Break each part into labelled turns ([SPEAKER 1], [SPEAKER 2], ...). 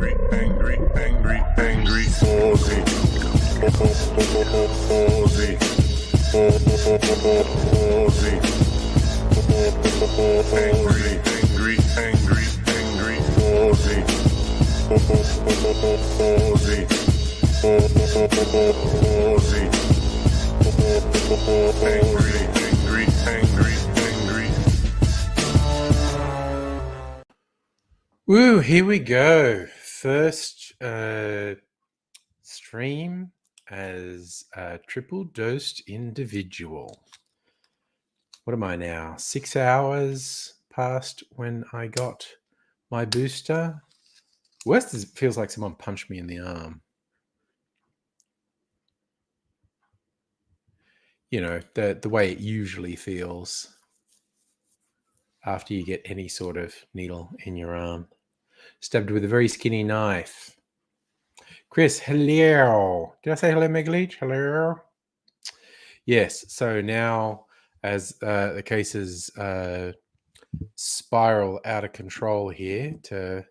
[SPEAKER 1] Aussie.
[SPEAKER 2] Woo, here we go. First stream as a triple dosed individual. What am I now? 6 hours past when I got my booster. Worst is it feels like someone punched me in the arm. You know, the way it usually feels after you get any sort of needle in your arm. Stabbed with a very skinny knife. Chris, hello. Did I say hello, Megaleech? Hello. Yes. So now, as the cases spiral out of control here to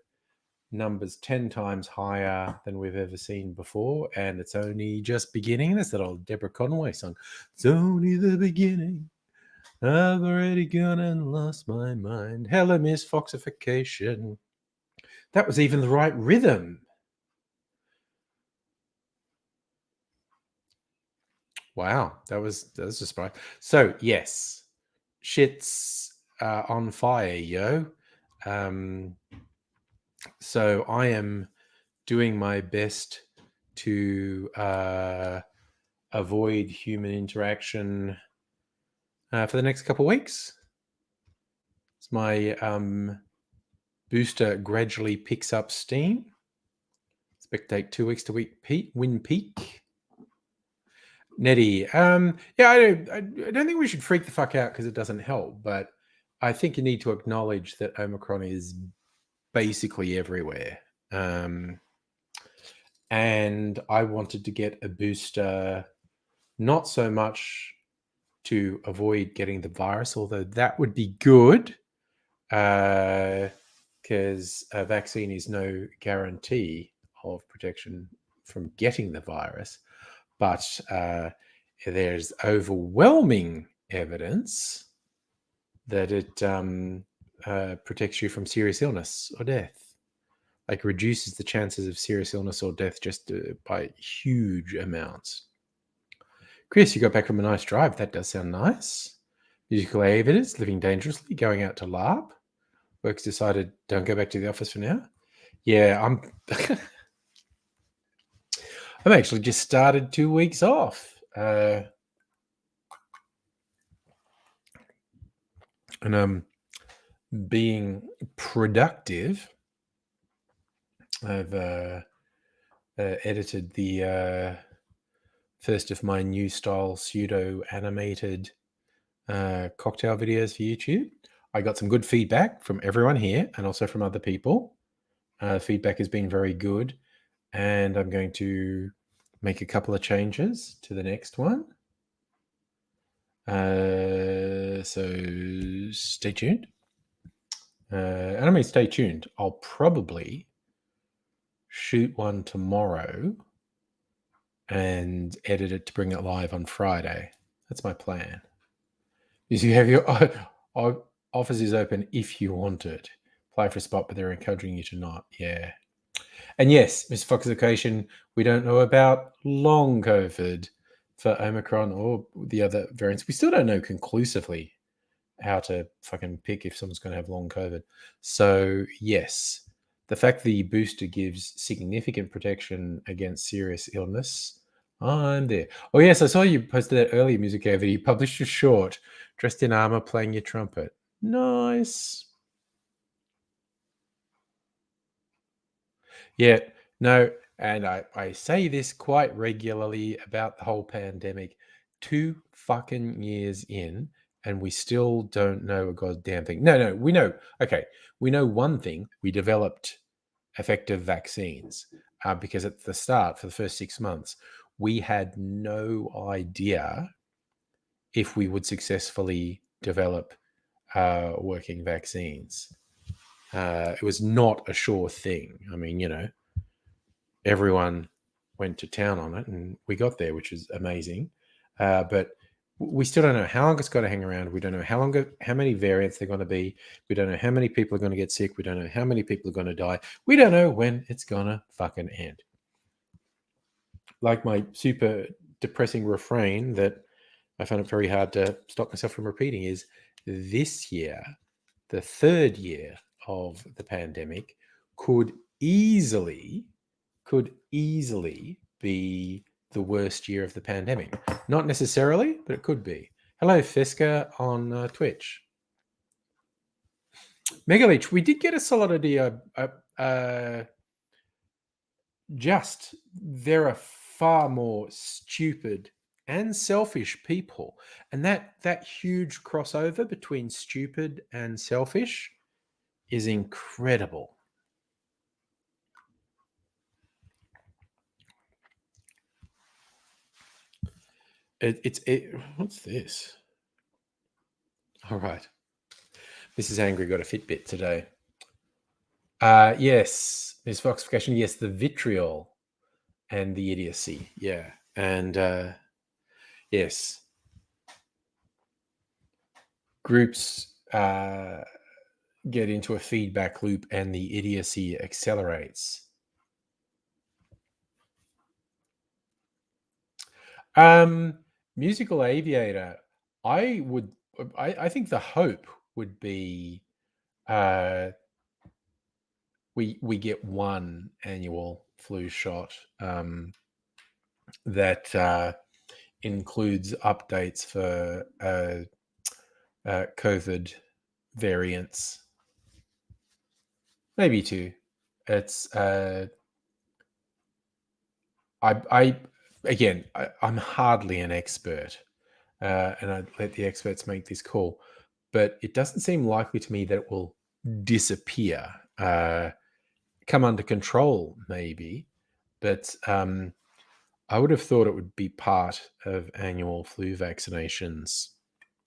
[SPEAKER 2] numbers 10 times higher than we've ever seen before, and it's only just beginning. That's that old Deborah Conway song. It's only the beginning. I've already gone and lost my mind. Hello, Miss Foxification. That was even the right rhythm. Wow, that was a surprise. So yes, shit's on fire, yo. So I am doing my best to avoid human interaction for the next couple of weeks. As my booster gradually picks up steam. Expect to take 2 weeks to win peak. Nettie, I don't think we should freak the fuck out because it doesn't help, but I think you need to acknowledge that Omicron is basically everywhere. And I wanted to get a booster, not so much to avoid getting the virus, although that would be good, because a vaccine is no guarantee of protection from getting the virus. But there's overwhelming evidence that it protects you from serious illness or death. Like reduces the chances of serious illness or death just by huge amounts. Chris, you got back from a nice drive. That does sound nice. Musical aviators, living dangerously, going out to LARP. Work's decided don't go back to the office for now. Yeah, I'm actually just started 2 weeks off. And I'm being productive. I've edited the first of my new style pseudo animated cocktail videos for YouTube. I got some good feedback from everyone here and also from other people. Feedback has been very good. And I'm going to make a couple of changes to the next one. So stay tuned. And I mean, stay tuned. I'll probably shoot one tomorrow and edit it to bring it live on Friday. That's my plan. Because you have your office is open if you want it. Apply for a spot, but they're encouraging you to not. Yeah. And yes, Ms. Foxification, we don't know about long COVID for Omicron or the other variants. We still don't know conclusively how to fucking pick if someone's going to have long COVID. So yes, the fact the booster gives significant protection against serious illness, I'm there. Oh yes, I saw you posted that earlier, Music Avid. You published a short, dressed in armor, playing your trumpet. Nice. Yeah, no, and I say this quite regularly about the whole pandemic. 2 fucking years in, and we still don't know a goddamn thing. No, we know. Okay, we know one thing. We developed effective vaccines because at the start, for the first 6 months, we had no idea if we would successfully develop working vaccines. It was not a sure thing. I mean, you know, everyone went to town on it, and we got there, which is amazing. But we still don't know how long it's got to hang around. We don't know how many variants they're going to be. We don't know how many people are going to get sick. We don't know how many people are going to die. We don't know when it's going to fucking end. Like my super depressing refrain that I found it very hard to stop myself from repeating is, this year, the third year of the pandemic, could easily be the worst year of the pandemic. Not necessarily, but it could be. Hello, Fisker on Twitch. Megaleech, we did get a solid idea. Just there are far more stupid and selfish people, and that huge crossover between stupid and selfish is incredible. What's this? All right. Mrs. Angry got a Fitbit today. Yes, Ms. Foxification. Yes, the vitriol and the idiocy. Yeah, and yes, groups get into a feedback loop, and the idiocy accelerates. Musical Aviator. I think the hope would be we get one annual flu shot that includes updates for COVID variants. Maybe two. It's I'm hardly an expert, and I'd let the experts make this call, but it doesn't seem likely to me that it will disappear. Come under control, maybe, but I would have thought it would be part of annual flu vaccinations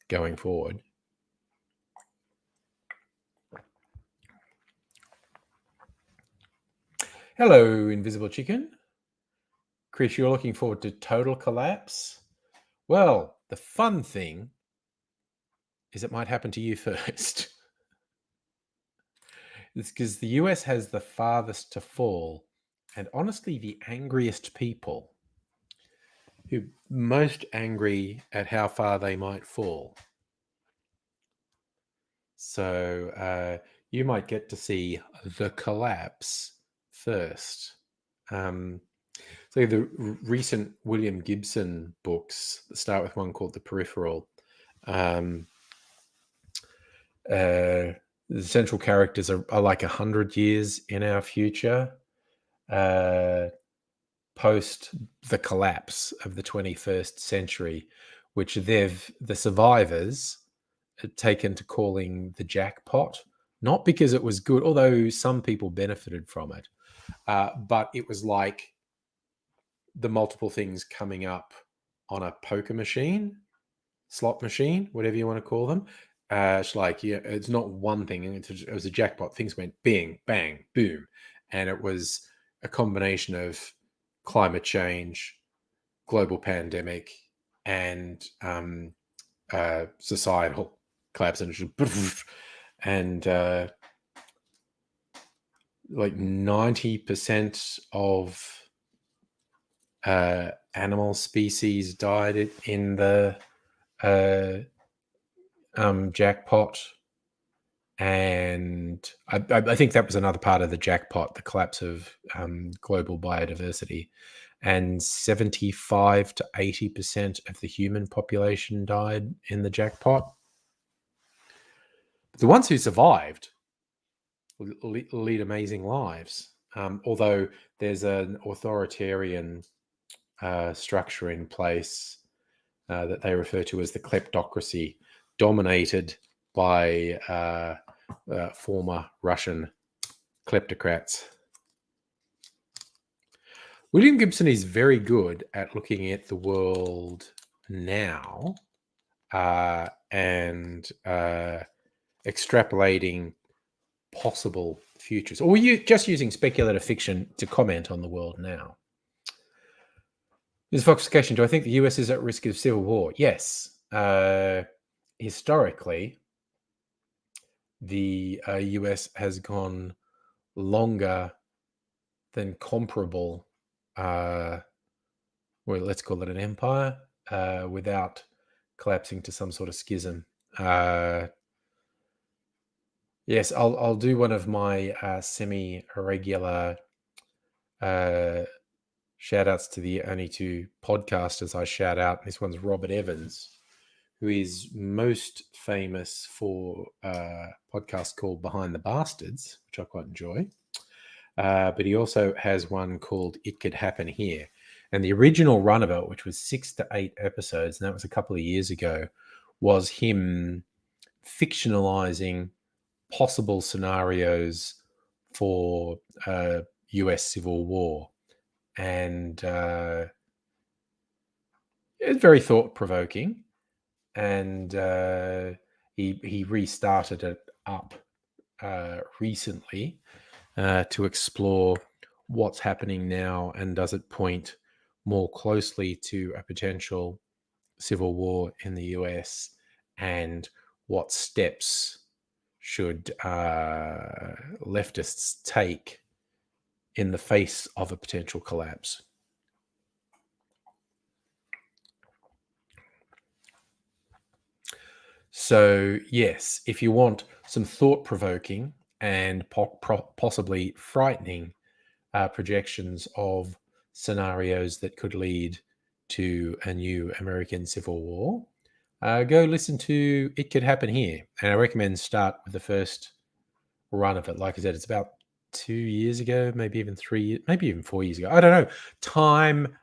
[SPEAKER 2] going forward. Hello, Invisible Chicken. Chris, you're looking forward to total collapse? Well, the fun thing is it might happen to you first. It's because the US has the farthest to fall, and honestly, the angriest people, who are most angry at how far they might fall. So you might get to see the collapse first. So the recent William Gibson books start with one called The Peripheral. The central characters are like 100 years in our future, post the collapse of the 21st century, which the survivors had taken to calling the jackpot, not because it was good, although some people benefited from it, but it was like the multiple things coming up on a poker machine, slot machine, whatever you want to call them. It's like, yeah, it's not one thing. It was a jackpot. Things went bing, bang, boom. And it was a combination of climate change, global pandemic, and societal collapse. And like 90% of animal species died in the jackpot, and I think that was another part of the jackpot, the collapse of global biodiversity, and 75 to 80% of the human population died in the jackpot. The ones who survived lead amazing lives, although there's an authoritarian structure in place that they refer to as the kleptocracy, dominated by former Russian kleptocrats. William Gibson is very good at looking at the world now and extrapolating possible futures, or you just using speculative fiction to comment on the world now. Ms. Fox's question, do I think the US is at risk of civil war? Yes. Historically, the US has gone longer than comparable, well, let's call it an empire, without collapsing to some sort of schism. Yes, I'll do one of my semi-irregular shout-outs to the only two podcasters I shout out. This one's Robert Evans, who is most famous for a podcast called Behind the Bastards, which I quite enjoy. But he also has one called It Could Happen Here. And the original run of it, which was 6 to 8 episodes, and that was a couple of years ago, was him fictionalizing possible scenarios for US Civil War. And it's very thought-provoking. And he restarted it up recently to explore what's happening now, and does it point more closely to a potential civil war in the US, and what steps should leftists take in the face of a potential collapse. So, yes, if you want some thought-provoking and possibly frightening projections of scenarios that could lead to a new American Civil War, go listen to It Could Happen Here. And I recommend start with the first run of it. Like I said, it's about 2 years ago, maybe even 3 years, maybe even 4 years ago. I don't know. Time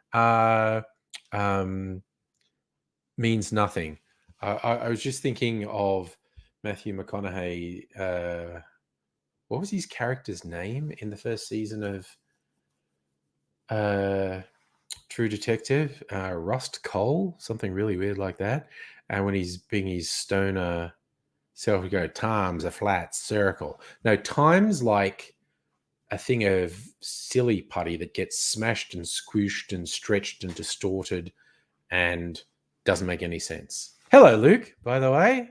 [SPEAKER 2] means nothing. I was just thinking of Matthew McConaughey. What was his character's name in the first season of True Detective? Rust Cole, something really weird like that. And when he's being his stoner self, we go, time's a flat circle. No, time's like a thing of silly putty that gets smashed and squished and stretched and distorted and doesn't make any sense. Hello, Luke, by the way.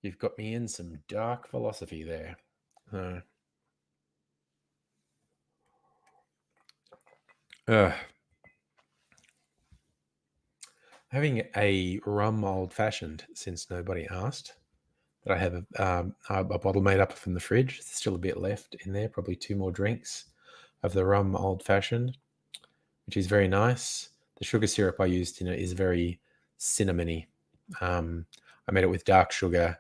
[SPEAKER 2] You've got me in some dark philosophy there. Having a rum old-fashioned, since nobody asked. But I have a bottle made up from the fridge. There's still a bit left in there, probably 2 more drinks of the rum old-fashioned, which is very nice. The sugar syrup I used in it is very cinnamony. I made it with dark sugar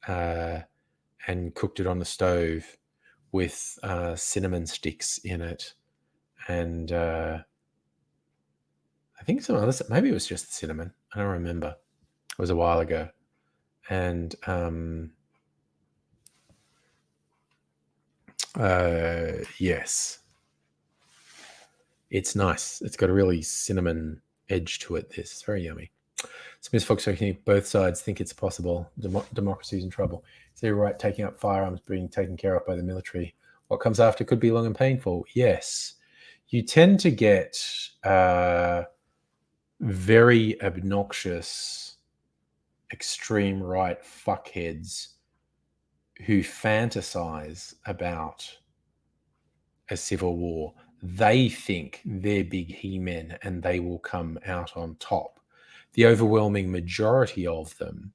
[SPEAKER 2] and cooked it on the stove with cinnamon sticks in it. And I think some other, maybe it was just cinnamon. I don't remember. It was a while ago. And yes, it's nice. It's got a really cinnamon edge to it. This is very yummy. So Ms. Fox, I think both sides think it's possible. Democracy's in trouble. Is there right taking up firearms being taken care of by the military? What comes after could be long and painful. Yes. You tend to get very obnoxious, extreme right fuckheads who fantasize about a civil war. They think they're big he-men and they will come out on top. The overwhelming majority of them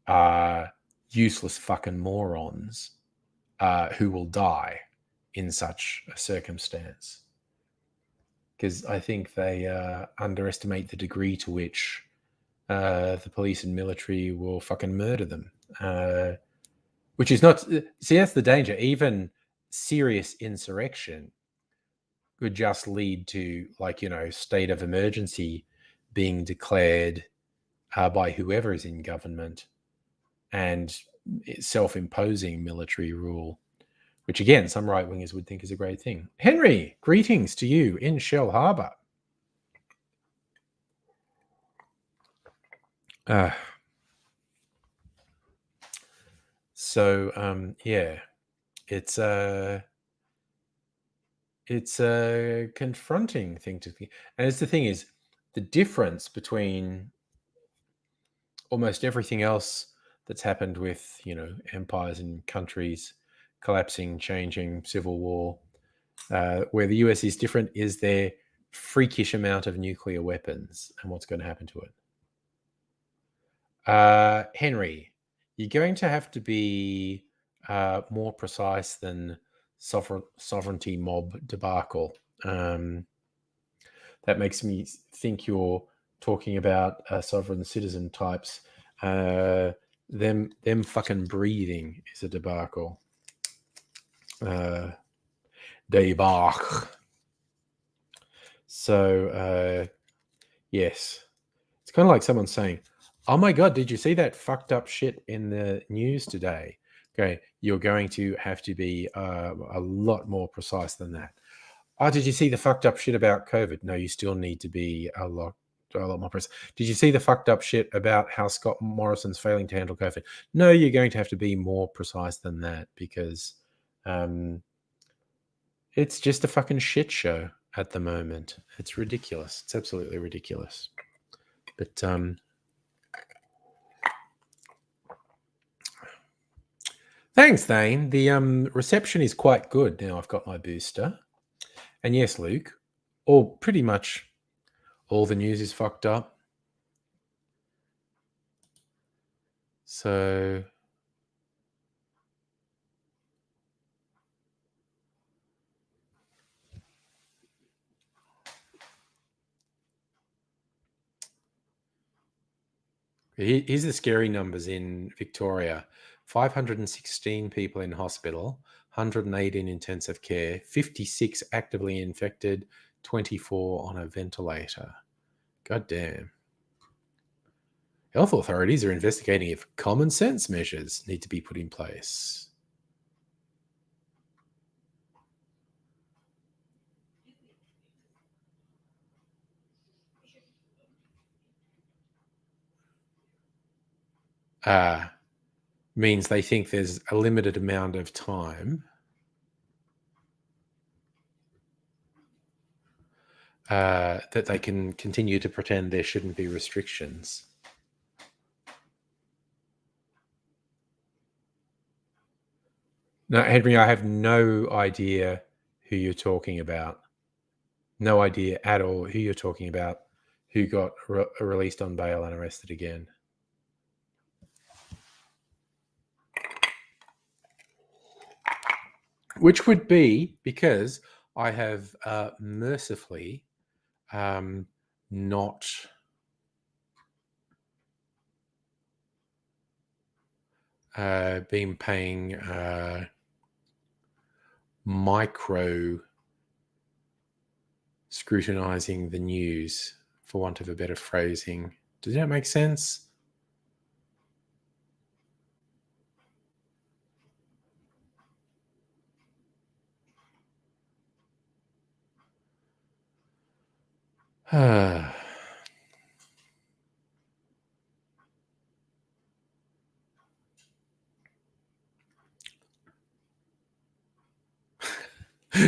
[SPEAKER 2] are useless fucking morons who will die in such a circumstance. Because I think they underestimate the degree to which the police and military will fucking murder them. Which is not... See, that's the danger. Even serious insurrection could just lead to, like, state of emergency being declared by whoever is in government and self-imposing military rule, which again, some right-wingers would think is a great thing. Henry, greetings to you in Shell Harbour. So yeah, it's a confronting thing to think. And it's the thing is, the difference between almost everything else that's happened with, empires and countries collapsing, changing, civil war, where the US is different is their freakish amount of nuclear weapons and what's going to happen to it. Henry, you're going to have to be more precise than sovereignty mob debacle. That makes me think you're talking about sovereign citizen types. Them fucking breathing is a debacle. Debacle. So yes, it's kind of like someone saying, "Oh my God, did you see that fucked up shit in the news today?" Okay, you're going to have to be a lot more precise than that. Oh, did you see the fucked up shit about COVID? No, you still need to be a lot more precise. Did you see the fucked up shit about how Scott Morrison's failing to handle COVID? No, you're going to have to be more precise than that because it's just a fucking shit show at the moment. It's ridiculous. It's absolutely ridiculous. But thanks, Thane. The reception is quite good now. I've got my booster, and yes, Luke, pretty much all the news is fucked up. So here's the scary numbers in Victoria: 516 people in hospital, 108 in intensive care, 56 actively infected, 24 on a ventilator. God damn. Health authorities are investigating if common sense measures need to be put in place. Means they think there's a limited amount of time that they can continue to pretend there shouldn't be restrictions. No, Henry, I have no idea who you're talking about. No idea at all who you're talking about, who got released on bail and arrested again. Which would be because I have mercifully not been paying micro scrutinizing the news, for want of a better phrasing. Does that make sense?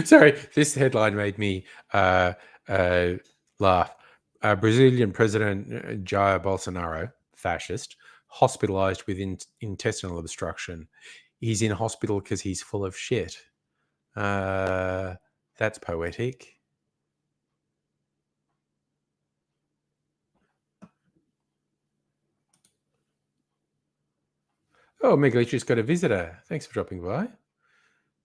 [SPEAKER 2] Sorry, this headline made me laugh. Brazilian President Jair Bolsonaro, fascist, hospitalized with intestinal obstruction. He's in hospital because he's full of shit. That's poetic. Oh, Megalicious got a visitor. Thanks for dropping by.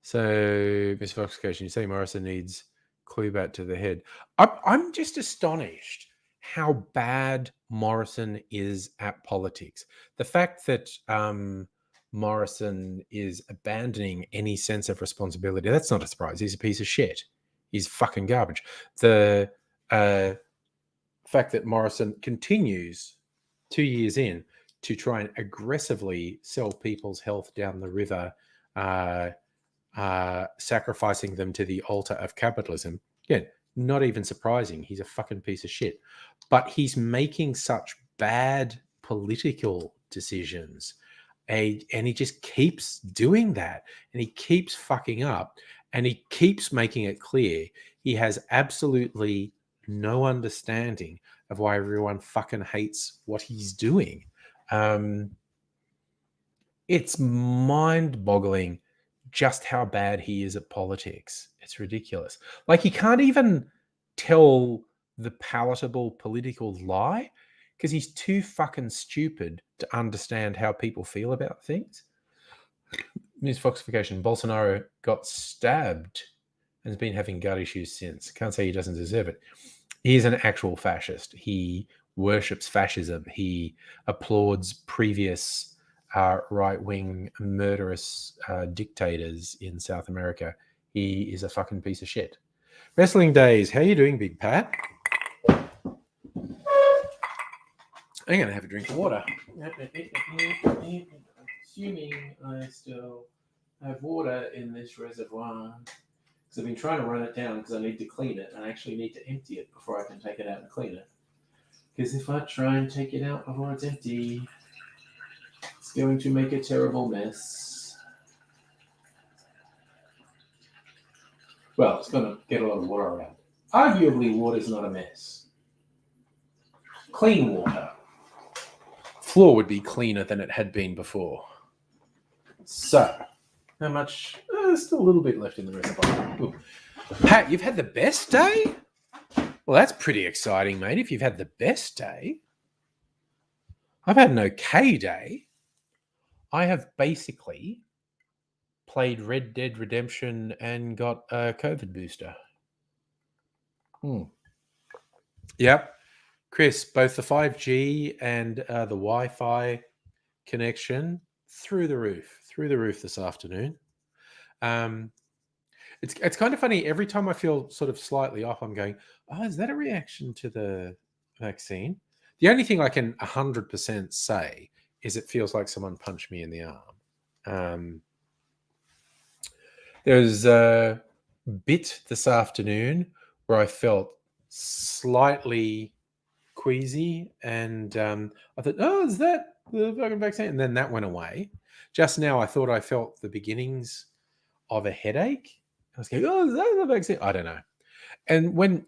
[SPEAKER 2] So, Ms. Foxification, you say Morrison needs Klubat to the head. I'm just astonished how bad Morrison is at politics. The fact that Morrison is abandoning any sense of responsibility, that's not a surprise. He's a piece of shit. He's fucking garbage. The fact that Morrison continues 2 years in to try and aggressively sell people's health down the river, sacrificing them to the altar of capitalism. Again, not even surprising. He's a fucking piece of shit. But he's making such bad political decisions. And he just keeps doing that, and he keeps fucking up, and he keeps making it clear he has absolutely no understanding of why everyone fucking hates what he's doing. It's mind-boggling just how bad he is at politics. It's ridiculous. Like, he can't even tell the palatable political lie because he's too fucking stupid to understand how people feel about things. News Foxification: Bolsonaro got stabbed and has been having gut issues since. Can't say he doesn't deserve it. He's an actual fascist. He worships fascism. He applauds previous right-wing murderous dictators in South America. He is a fucking piece of shit. Wrestling Days. How you doing, Big Pat? I'm going to have a drink of water. Assuming I still have water in this reservoir. Because I've been trying to run it down because I need to clean it. And I actually need to empty it before I can take it out and clean it. Because if I try and take it out before it's empty, it's going to make a terrible mess. Well, it's going to get a lot of water around. Arguably, water's not a mess. Clean water. Floor would be cleaner than it had been before. So, how much? There's still a little bit left in the reservoir. Ooh. Pat, you've had the best day? Well, that's pretty exciting, mate, if you've had the best day. I've had an okay day. I have basically played Red Dead Redemption and got a COVID booster. Yep. Chris, both the 5G and the Wi-Fi connection through the roof this afternoon. It's kind of funny. Every time I feel sort of slightly off, I'm going, oh, is that a reaction to the vaccine? The only thing I can 100% say is it feels like someone punched me in the arm. There was a bit this afternoon where I felt slightly queasy, and I thought, oh, is that the fucking vaccine? And then that went away. Just now, I thought I felt the beginnings of a headache. I was going, oh, is that the vaccine? I don't know. And when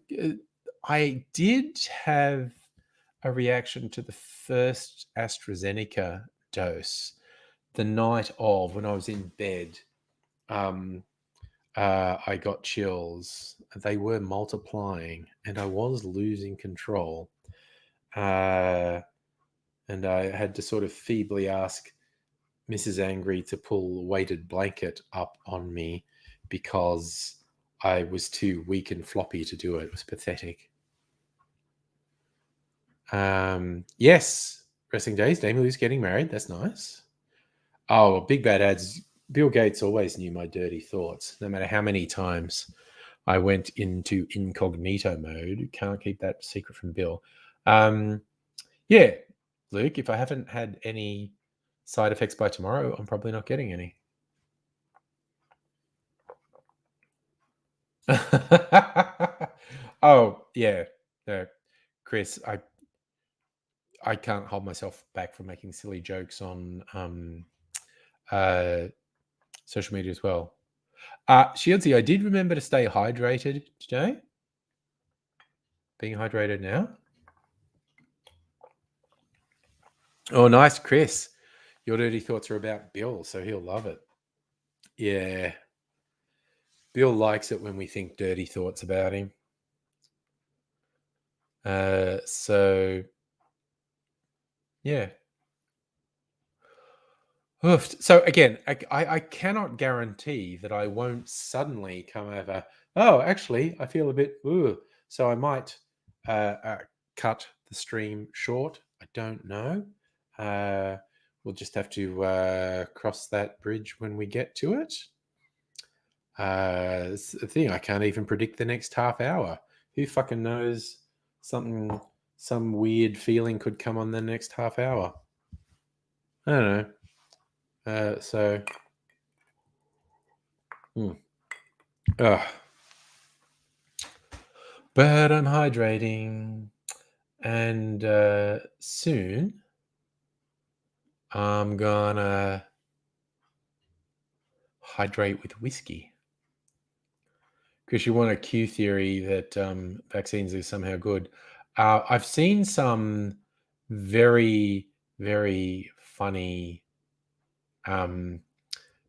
[SPEAKER 2] I did have a reaction to the first AstraZeneca dose the night of, when I was in bed, I got chills. They were multiplying, and I was losing control. And I had to sort of feebly ask Mrs. Angry to pull a weighted blanket up on me because I was too weak and floppy to do it. It was pathetic. Yes, Wrestling Days. Damien Lou's getting married. That's nice. Oh, Big Bad Ads. Bill Gates always knew my dirty thoughts, no matter how many times I went into incognito mode. Can't keep that secret from Bill. Yeah, Luke, if I haven't had any side effects by tomorrow, I'm probably not getting any. Oh, yeah. No, Chris, I can't hold myself back from making silly jokes on social media as well. Shieldsy, I did remember to stay hydrated today. Being hydrated now. Oh, nice, Chris. Your dirty thoughts are about Bill, so he'll love it. Yeah. Bill likes it when we think dirty thoughts about him. So, yeah. Oofed. So again, I cannot guarantee that I won't suddenly come over. Oh, actually, I feel a bit. So I might cut the stream short. I don't know. We'll just have to cross that bridge when we get to it. It's the thing. I can't even predict the next half hour. Who fucking knows? Some weird feeling could come on the next half hour. I don't know. But I'm hydrating, and soon I'm gonna hydrate with whiskey. Because you want a Q theory that vaccines are somehow good. I've seen some very, very funny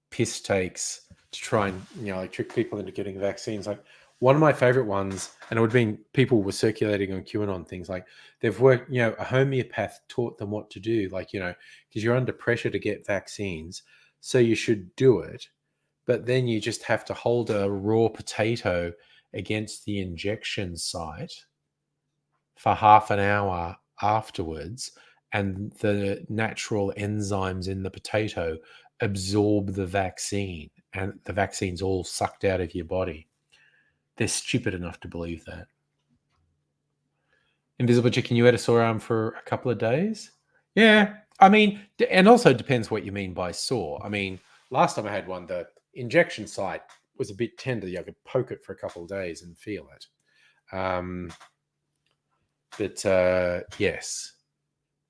[SPEAKER 2] piss takes to try and like trick people into getting vaccines. Like one of my favorite ones, and it would have been people were circulating on QAnon things like they've worked. A homeopath taught them what to do, like because you're under pressure to get vaccines, so you should do it. But then you just have to hold a raw potato against the injection site for half an hour afterwards, and the natural enzymes in the potato absorb the vaccine, and the vaccine's all sucked out of your body. They're stupid enough to believe that. Invisible chicken, you had a sore arm for a couple of days? Yeah. I mean, and also depends what you mean by sore. I mean, last time I had one, the injection site was a bit tender. I could poke it for a couple of days and feel it. But yes.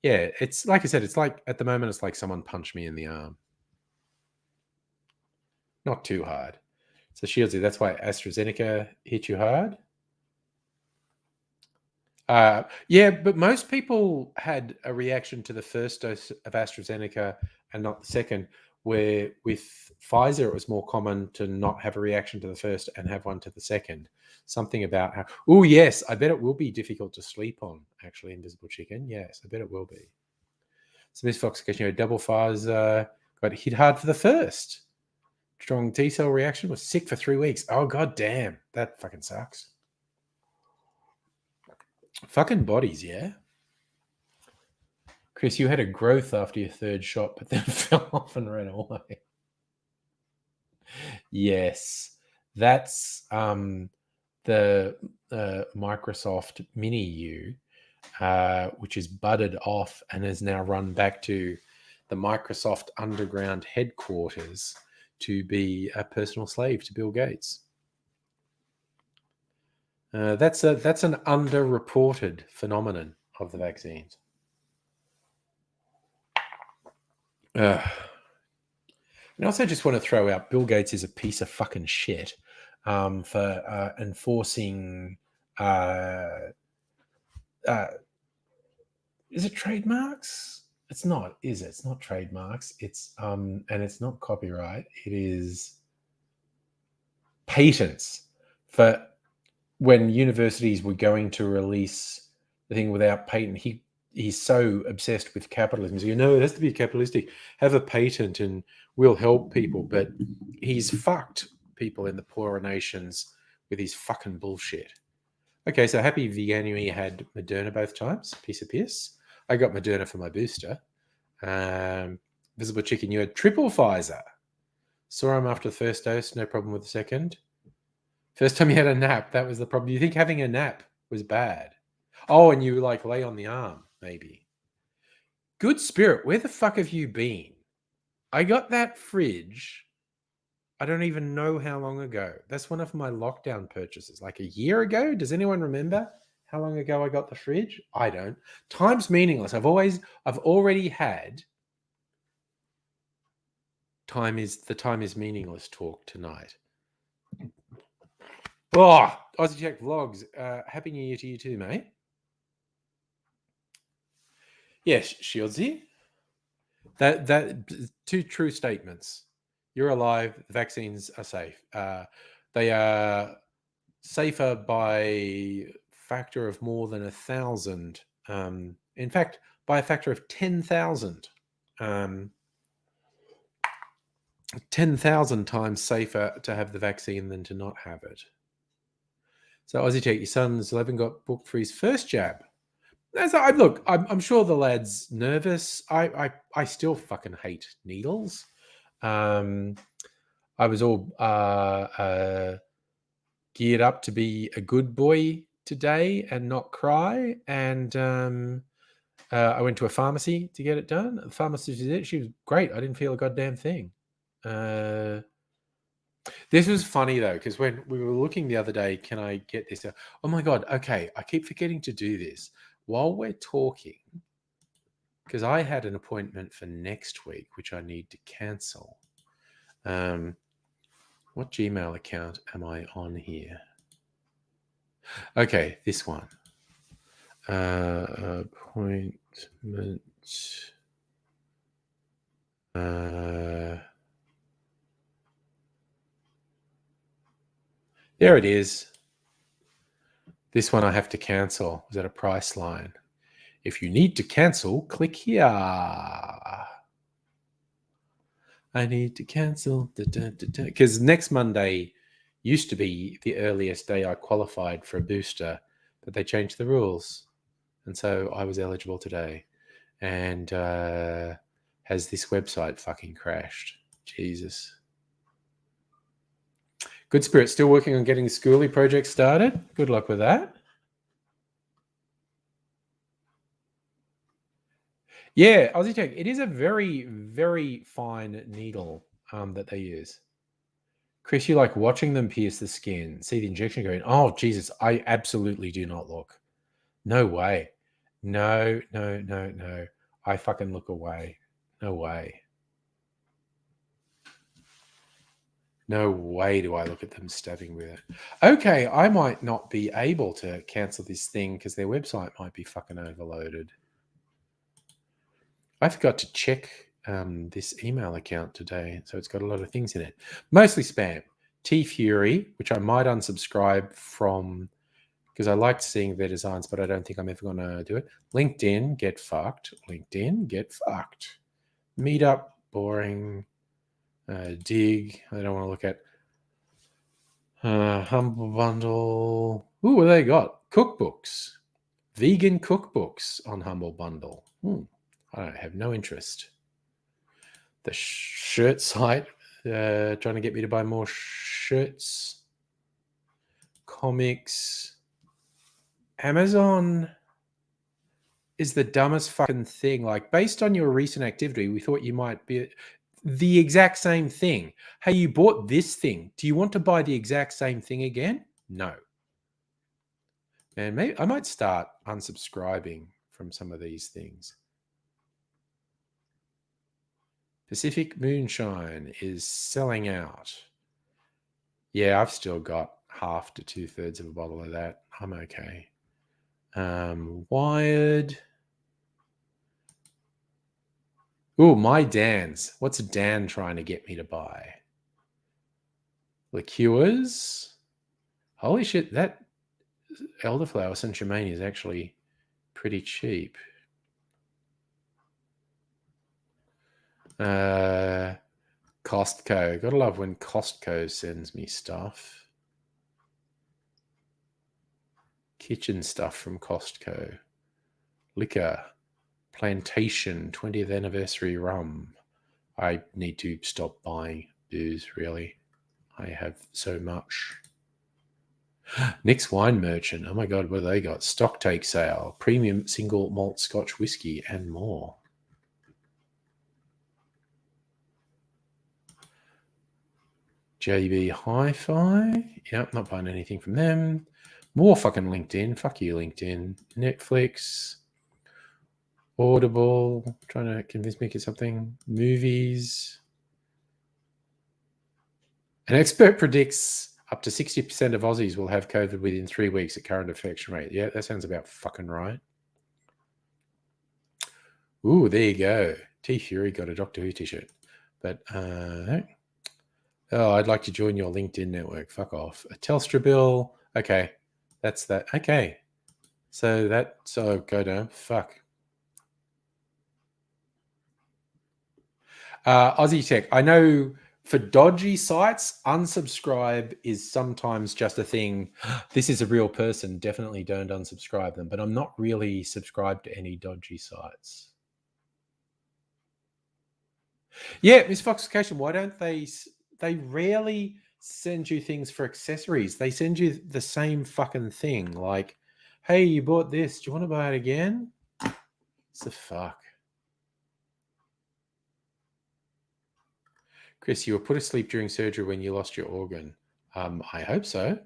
[SPEAKER 2] Yeah, it's like I said, it's like at the moment, it's like someone punched me in the arm. Not too hard. So Shieldsy, that's why AstraZeneca hit you hard? Yeah, but most people had a reaction to the first dose of AstraZeneca and not the second, where with Pfizer, it was more common to not have a reaction to the first and have one to the second. Something about how, oh, yes, I bet it will be difficult to sleep on, actually, Invisible Chicken. Yes, I bet it will be. So Miss Fox, double Pfizer got hit hard for the first. Strong T cell reaction, was sick for 3 weeks. Oh, god damn. That fucking sucks. Fucking bodies, yeah? Chris, you had a growth after your third shot, but then fell off and ran away. Yes. That's the Microsoft Mini U, which is budded off and has now run back to the Microsoft underground headquarters to be a personal slave to Bill Gates. That's an underreported phenomenon of the vaccines. And I also just want to throw out Bill Gates is a piece of fucking shit for enforcing. Is it trademarks? It's not, is it? It's not trademarks. It's and it's not copyright. It is patents for when universities were going to release the thing without patent. He's so obsessed with capitalism. So it has to be capitalistic. Have a patent and we'll help people. But he's fucked people in the poorer nations with his fucking bullshit. Okay, so happy Veganuary had Moderna both times. Piece of piss. I got Moderna for my booster. Visible Chicken, you had triple Pfizer. Saw him after the first dose, no problem with the second. First time you had a nap, that was the problem. You think having a nap was bad? Oh, and you like lay on the arm, maybe. Good spirit, where the fuck have you been? I got that fridge, I don't even know how long ago. That's one of my lockdown purchases, like a year ago. Does anyone remember how long ago I got the fridge? I don't. Time's meaningless. I've already had the time is meaningless talk tonight. Oh, Aussie Tech Vlogs. Happy New Year to you too, mate. Yes, Shieldsy. That two true statements. You're alive. The vaccines are safe. They are safer by factor of more than 1,000. In fact, by a factor of 10,000. 10,000 times safer to have the vaccine than to not have it. So Aussie Tech, your son's 11 got booked for his first jab. Look, I'm sure the lad's nervous. I still fucking hate needles. I was all geared up to be a good boy today and not cry. And I went to a pharmacy to get it done. The pharmacist did it. She was great. I didn't feel a goddamn thing. This was funny though, because when we were looking the other day, can I get this? Oh my God. Okay. I keep forgetting to do this. While we're talking, because I had an appointment for next week, which I need to cancel. What Gmail account am I on here? Okay, this one. Appointment. There it is. This one I have to cancel. Is that a price line? If you need to cancel, click here. I need to cancel. Because next Monday used to be the earliest day I qualified for a booster, but they changed the rules. And so I was eligible today. And has this website fucking crashed? Jesus. Good Spirit, still working on getting the Schoolie project started. Good luck with that. Yeah, Aussie Tech. It is a very, very fine needle that they use. Chris, you like watching them pierce the skin, see the injection going, oh, Jesus, I absolutely do not look. No way. No. I fucking look away. No way. No way do I look at them stabbing with it. Okay, I might not be able to cancel this thing because their website might be fucking overloaded. I forgot to check this email account today, so it's got a lot of things in it. Mostly spam. T-Fury, which I might unsubscribe from because I liked seeing their designs, but I don't think I'm ever going to do it. LinkedIn, get fucked. LinkedIn, get fucked. Meetup, boring. Dig, I don't want to look at. Humble Bundle. Ooh, what they got? Cookbooks. Vegan cookbooks on Humble Bundle. I don't have no interest. The shirt site trying to get me to buy more shirts. Comics. Amazon is the dumbest fucking thing. Like, based on your recent activity, we thought you might be the exact same thing. Hey, you bought this thing. Do you want to buy the exact same thing again? No. And maybe I might start unsubscribing from some of these things. Pacific Moonshine is selling out. Yeah, I've still got half to 2/3 of a bottle of that. I'm okay. Wired. Ooh, my Dan's. What's Dan trying to get me to buy? Liqueurs. Holy shit, that elderflower Saint Germain is actually pretty cheap. Costco. Gotta love when Costco sends me stuff. Kitchen stuff from Costco. Liquor. Plantation 20th anniversary rum. I need to stop buying booze, really. I have so much. Nick's Wine Merchant. Oh my God, what have they got? Stock take sale, premium single malt Scotch whiskey, and more. JB Hi-Fi. Yep, not buying anything from them. More fucking LinkedIn. Fuck you, LinkedIn. Netflix. Audible. Trying to convince me to get something. Movies. An expert predicts up to 60% of Aussies will have COVID within 3 weeks at current infection rate. Yeah, that sounds about fucking right. Ooh, there you go. T Fury got a Doctor Who t-shirt. But, oh, I'd like to join your LinkedIn network. Fuck off. A Telstra bill. Okay, that's that. Okay. So go down. Fuck. Aussie Tech. I know for dodgy sites, unsubscribe is sometimes just a thing. This is a real person. Definitely don't unsubscribe them. But I'm not really subscribed to any dodgy sites. Yeah, Miss Foxification, why don't they rarely send you things for accessories. They send you the same fucking thing. Like, hey, you bought this. Do you want to buy it again? It's the fuck. Chris, you were put asleep during surgery when you lost your organ. I hope so.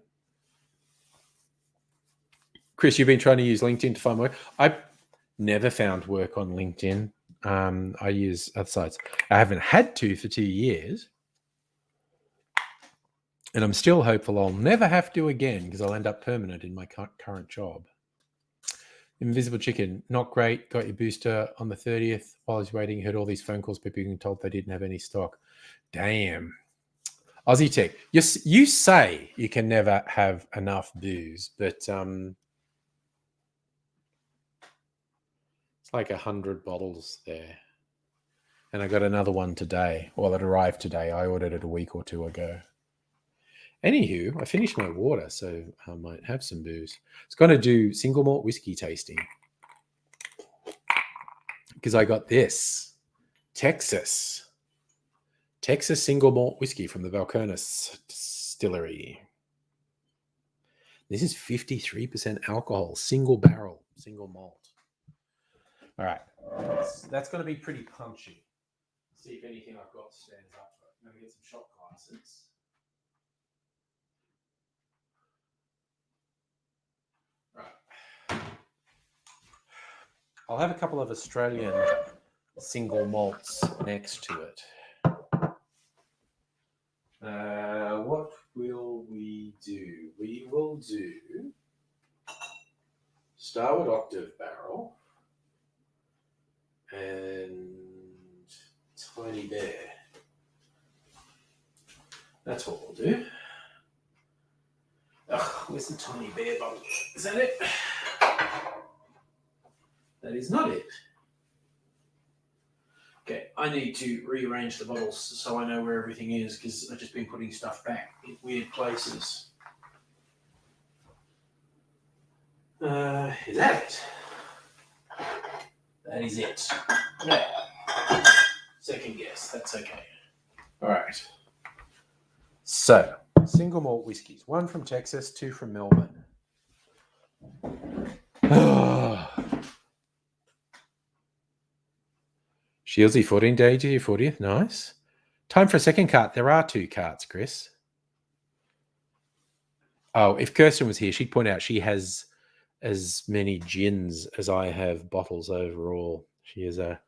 [SPEAKER 2] Chris, you've been trying to use LinkedIn to find work. Never found work on LinkedIn. I use other sites. I haven't had to for 2 years. And I'm still hopeful I'll never have to again because I'll end up permanent in my current job. Invisible Chicken, not great. Got your booster on the 30th. While I was waiting, heard all these phone calls, people being told they didn't have any stock. Damn. Aussie Tech, you say you can never have enough booze, but it's like 100 bottles there. And I got another one today. Well, it arrived today. I ordered it a week or two ago. Anywho, I finished my water, so I might have some booze. It's going to do single malt whiskey tasting because I got this Texas single malt whiskey from the Balcones distillery. This is 53% alcohol, single barrel, single malt. All right, that's going to be pretty punchy. See if anything I've got stands up for it. I'm going to get some shot glasses. Right. I'll have a couple of Australian single malts next to it. What will we do? We will do Starward Octave Barrel and Tiny Bear. That's what we'll do. Where's the Tiny Bear bottle? Is that it? That is not it. Okay, I need to rearrange the bottles so I know where everything is because I've just been putting stuff back in weird places. Is that it? That is it. Yeah. Second guess, that's okay. All right. So, single malt whiskies. 1 from Texas, 2 from Melbourne. Shieldsy, 14 days to your 40th. Nice. Time for a second cart. There are 2 carts, Chris. Oh, if Kirsten was here, she'd point out she has as many gins as I have bottles overall. She is a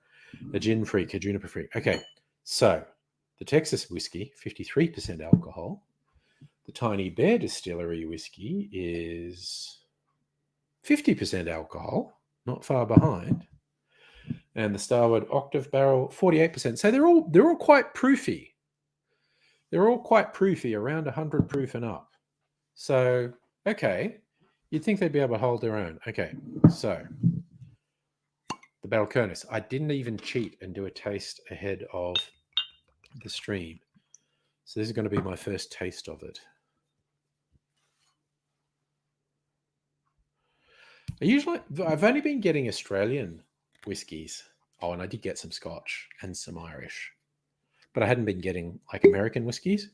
[SPEAKER 2] gin freak, a juniper freak. Okay, so the Texas whiskey, 53% alcohol. The Tiny Bear Distillery whiskey is 50% alcohol, not far behind. And the Starward Octave Barrel, 48%. So they're all quite proofy. They're all quite proofy, around 100 proof and up. So, okay, you'd think they'd be able to hold their own. Okay, so the Balcones. I didn't even cheat and do a taste ahead of the stream. So this is going to be my first taste of it. I've only been getting Australian whiskies. Oh, and I did get some Scotch and some Irish. But I hadn't been getting like American whiskies.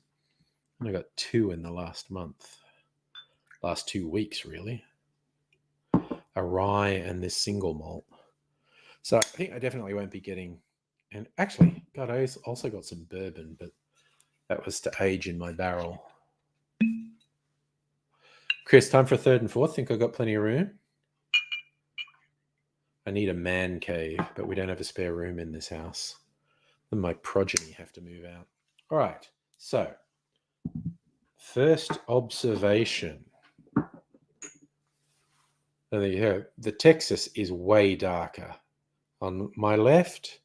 [SPEAKER 2] And I got 2 in the last month. Last 2 weeks, really. A rye and this single malt. So I think I definitely won't be getting... And actually, God, I also got some bourbon, but that was to age in my barrel. Chris, time for a 3rd and 4th. Think I've got plenty of room. I need a man cave, but we don't have a spare room in this house. And my progeny have to move out. All right, so first observation. There you go. The Texas is way darker. On my left,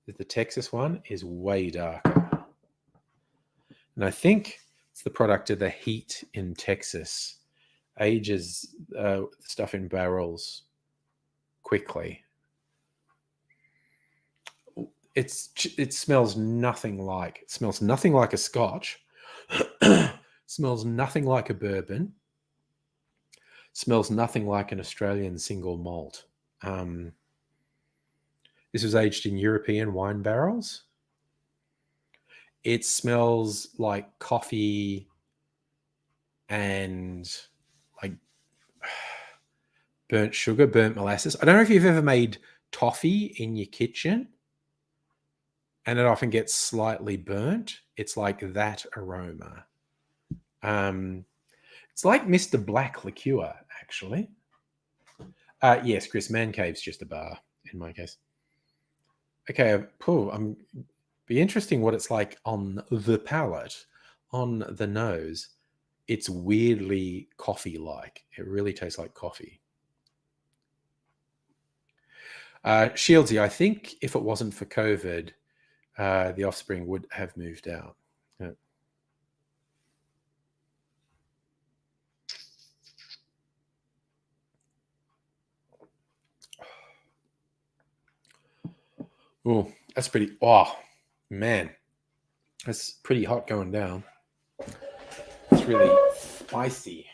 [SPEAKER 2] the Texas one is way darker. And I think it's the product of the heat in Texas. Ages stuff in barrels quickly. It smells nothing like a Scotch. Smells nothing like a bourbon. Smells nothing like an Australian single malt. This was aged in European wine barrels. It smells like coffee and like burnt sugar, burnt molasses. I don't know if you've ever made toffee in your kitchen and it often gets slightly burnt. It's like that aroma. It's like Mr. Black liqueur, actually. Yes, Chris, Man Cave's just a bar in my case. Okay, I'm be interesting what it's like on the palate, on the nose. It's weirdly coffee-like. It really tastes like coffee. Shieldsy, I think if it wasn't for COVID, the Offspring would have moved out. Yeah. Oh, that's pretty. Oh, man, that's pretty hot going down. It's really spicy.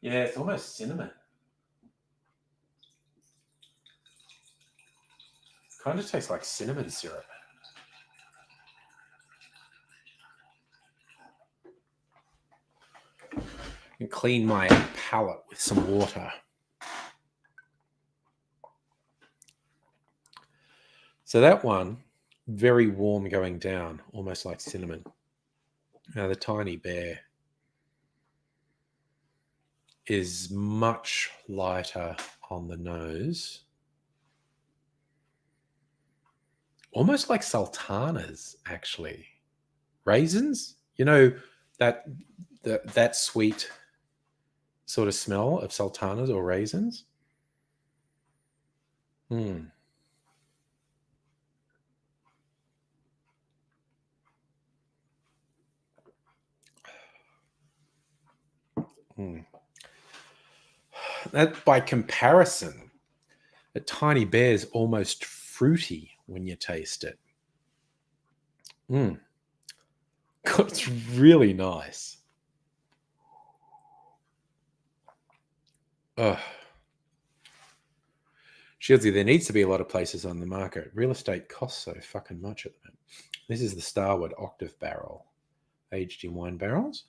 [SPEAKER 2] Yeah, it's almost cinnamon. Kind of tastes like cinnamon syrup. And clean my palate with some water. So that one, very warm going down, almost like cinnamon. Now the Tiny Bear is much lighter on the nose. Almost like sultanas, actually. Raisins? You know, that sweet sort of smell of sultanas or raisins? Mm. Mm. That, by comparison, a Tiny Bear is almost fruity when you taste it. Mm. God, it's really nice. Ugh. Shieldsy, there needs to be a lot of places on the market. Real estate costs so fucking much at the moment. This is the Starwood Octave Barrel, aged in wine barrels.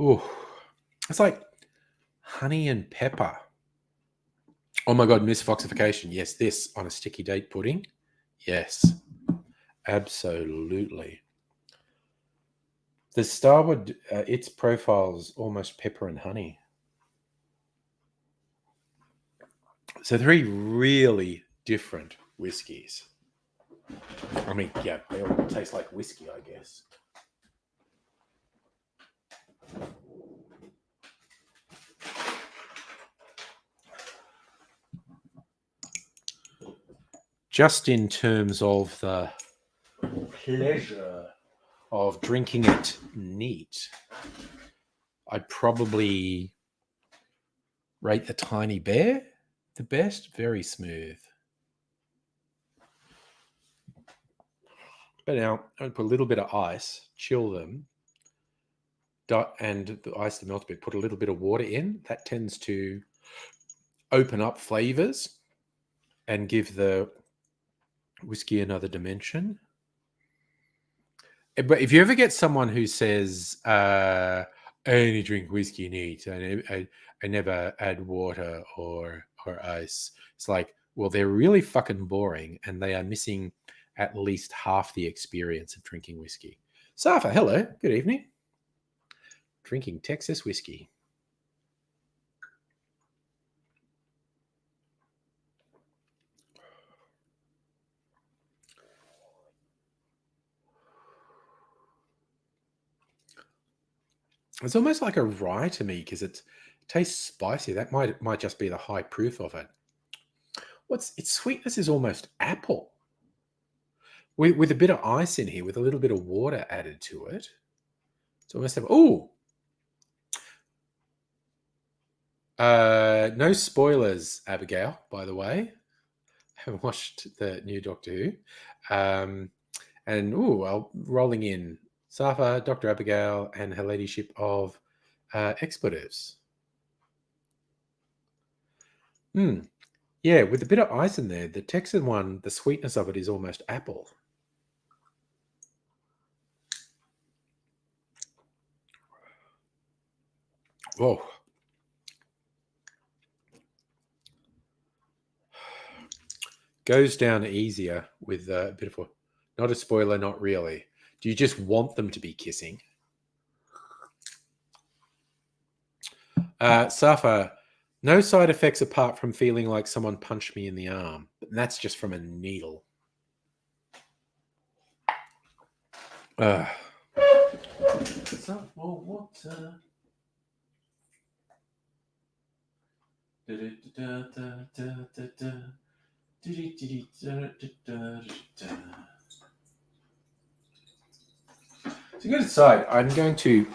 [SPEAKER 2] Ooh, it's like honey and pepper. Oh my God, misfoxification. Yes, this on a sticky date pudding. Yes, absolutely. The Starwood, its profile's almost pepper and honey. So 3 really different whiskies. I mean, yeah, they all taste like whiskey, I guess. Just in terms of the pleasure of drinking it neat, I'd probably rate the Tiny Bear the best. Very smooth. But now I'd put a little bit of ice, chill them, and the ice to melt a bit. Put a little bit of water in. That tends to open up flavors and give the whiskey another dimension. But if you ever get someone who says, I only drink whiskey neat, I never add water or ice, it's like, well, they're really fucking boring and they are missing at least half the experience of drinking whiskey. Safa, hello, good evening. Drinking Texas whiskey. It's almost like a rye to me because it tastes spicy. That might just be the high proof of it. Its sweetness is almost apple. With a bit of ice in here, with a little bit of water added to it. It's almost no spoilers, Abigail, by the way. I haven't watched the new Doctor Who. Rolling in Safa, Dr. Abigail, and her ladyship of expletives. Yeah, with a bit of ice in there, the Texan one, the sweetness of it is almost apple. Whoa. goes down easier with a bit of a, not a spoiler, not really. Do you just want them to be kissing? Safa, no side effects apart from feeling like someone punched me in the arm. And that's just from a needle. So, well, what? To go decide, I'm going to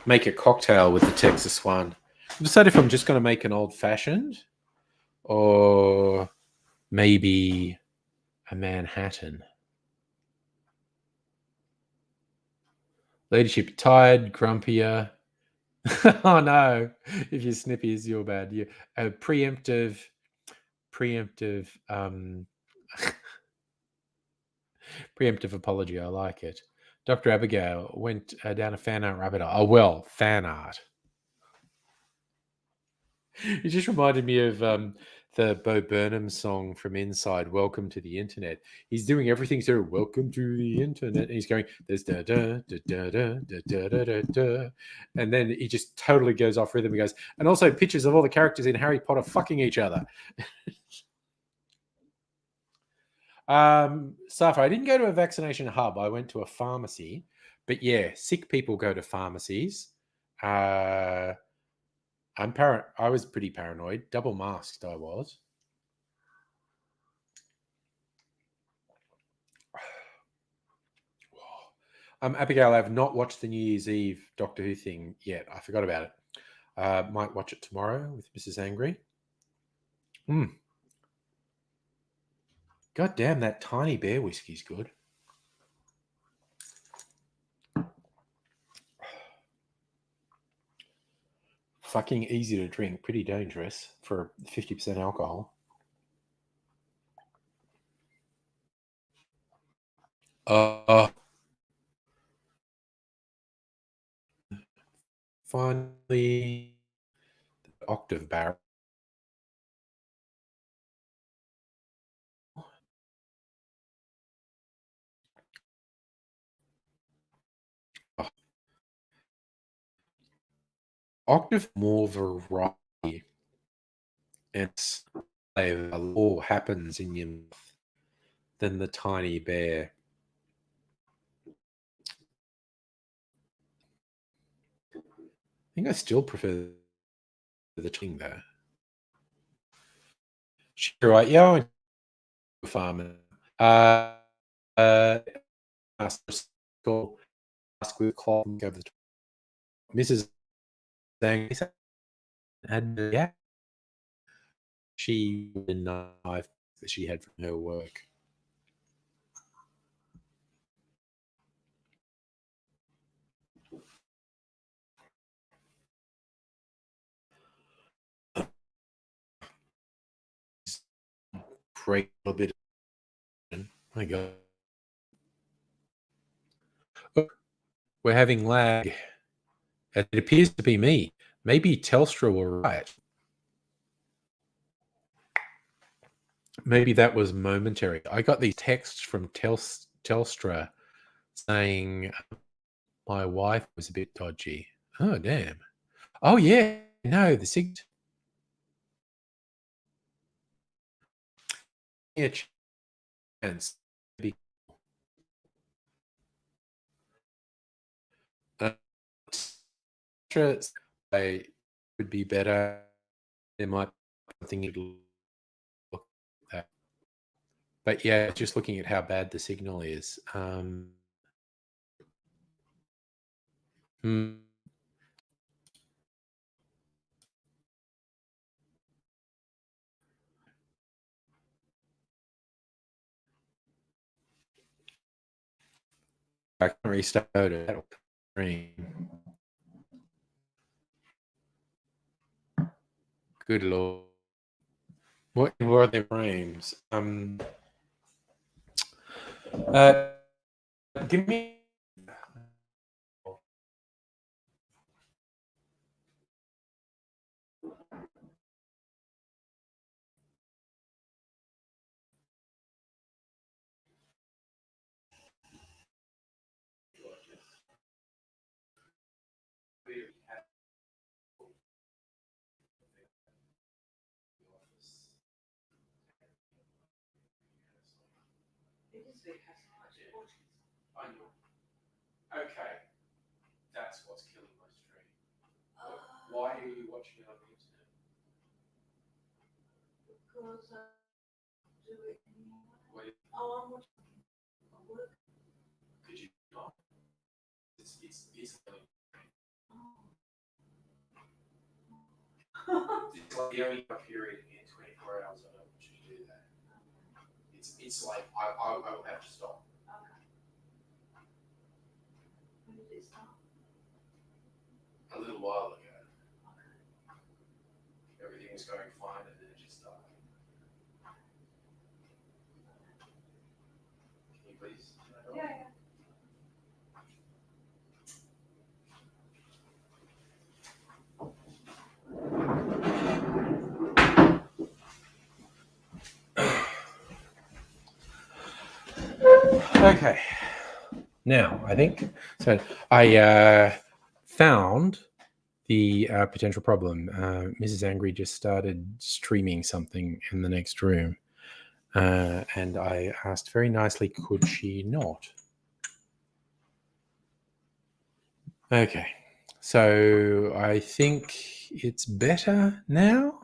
[SPEAKER 2] make a cocktail with the Texas one. I've decided if I'm just going to make an old fashioned or maybe a Manhattan. Leadership tired, grumpier. Oh no! If you're snippy, it's your bad. You preemptive, preemptive apology. I like it. Dr. Abigail went down a fan art rabbit hole. Oh well, fan art. It just reminded me of the Bo Burnham song from Inside, "Welcome to the Internet." He's doing everything to "Welcome to the Internet." And he's going, "There's da da da da da da da da da," and then he just totally goes off rhythm. He goes, and also pictures of all the characters in Harry Potter fucking each other. Safa, I didn't go to a vaccination hub. I went to a pharmacy, but yeah, sick people go to pharmacies. I was pretty paranoid. Double masked, I was. Abigail, I have not watched the New Year's Eve Doctor Who thing yet. I forgot about it. Might watch it tomorrow with Mrs. Angry. God damn, that tiny bear whiskey's good. Fucking easy to drink, pretty dangerous for 50% alcohol. Finally, the octave barrel. Octave more variety, and flavor happens in your mouth than the tiny bear. I think I still prefer the thing there. Sure, right? Yeah, I went to a farmer. Ask with cloth over the top. Mrs. Zhang had she a knife that she had from her work. Great little bit. My God. Look, we're having lag. It appears to be me. Maybe Telstra were right. Maybe that was momentary. I got these texts from Telstra saying my wife was a bit dodgy. Oh, damn. Oh, yeah. No, the sig. Yeah, chance. They would be better. There might be something you'd look at. But yeah, just looking at how bad the signal is. I can restart it. Good lord. What were their frames? Give me. I know. Okay, that's what's killing my stream. Why are you watching it on the internet?
[SPEAKER 3] Because I do it anyway.
[SPEAKER 2] Wait,
[SPEAKER 3] Oh, I'm watching my work.
[SPEAKER 2] could you not? It's really. It's like the only period in 24 hours I don't want you to do that. It's like I will have to stop.
[SPEAKER 3] Okay. When did it start?
[SPEAKER 2] A little while ago. Everything was going fine and then it just started. Can you please?
[SPEAKER 3] Yeah.
[SPEAKER 2] Okay. Now, I think so. I found the potential problem. Mrs. Angry just started streaming something in the next room, and I asked very nicely, could she not? Okay, so I think it's better now.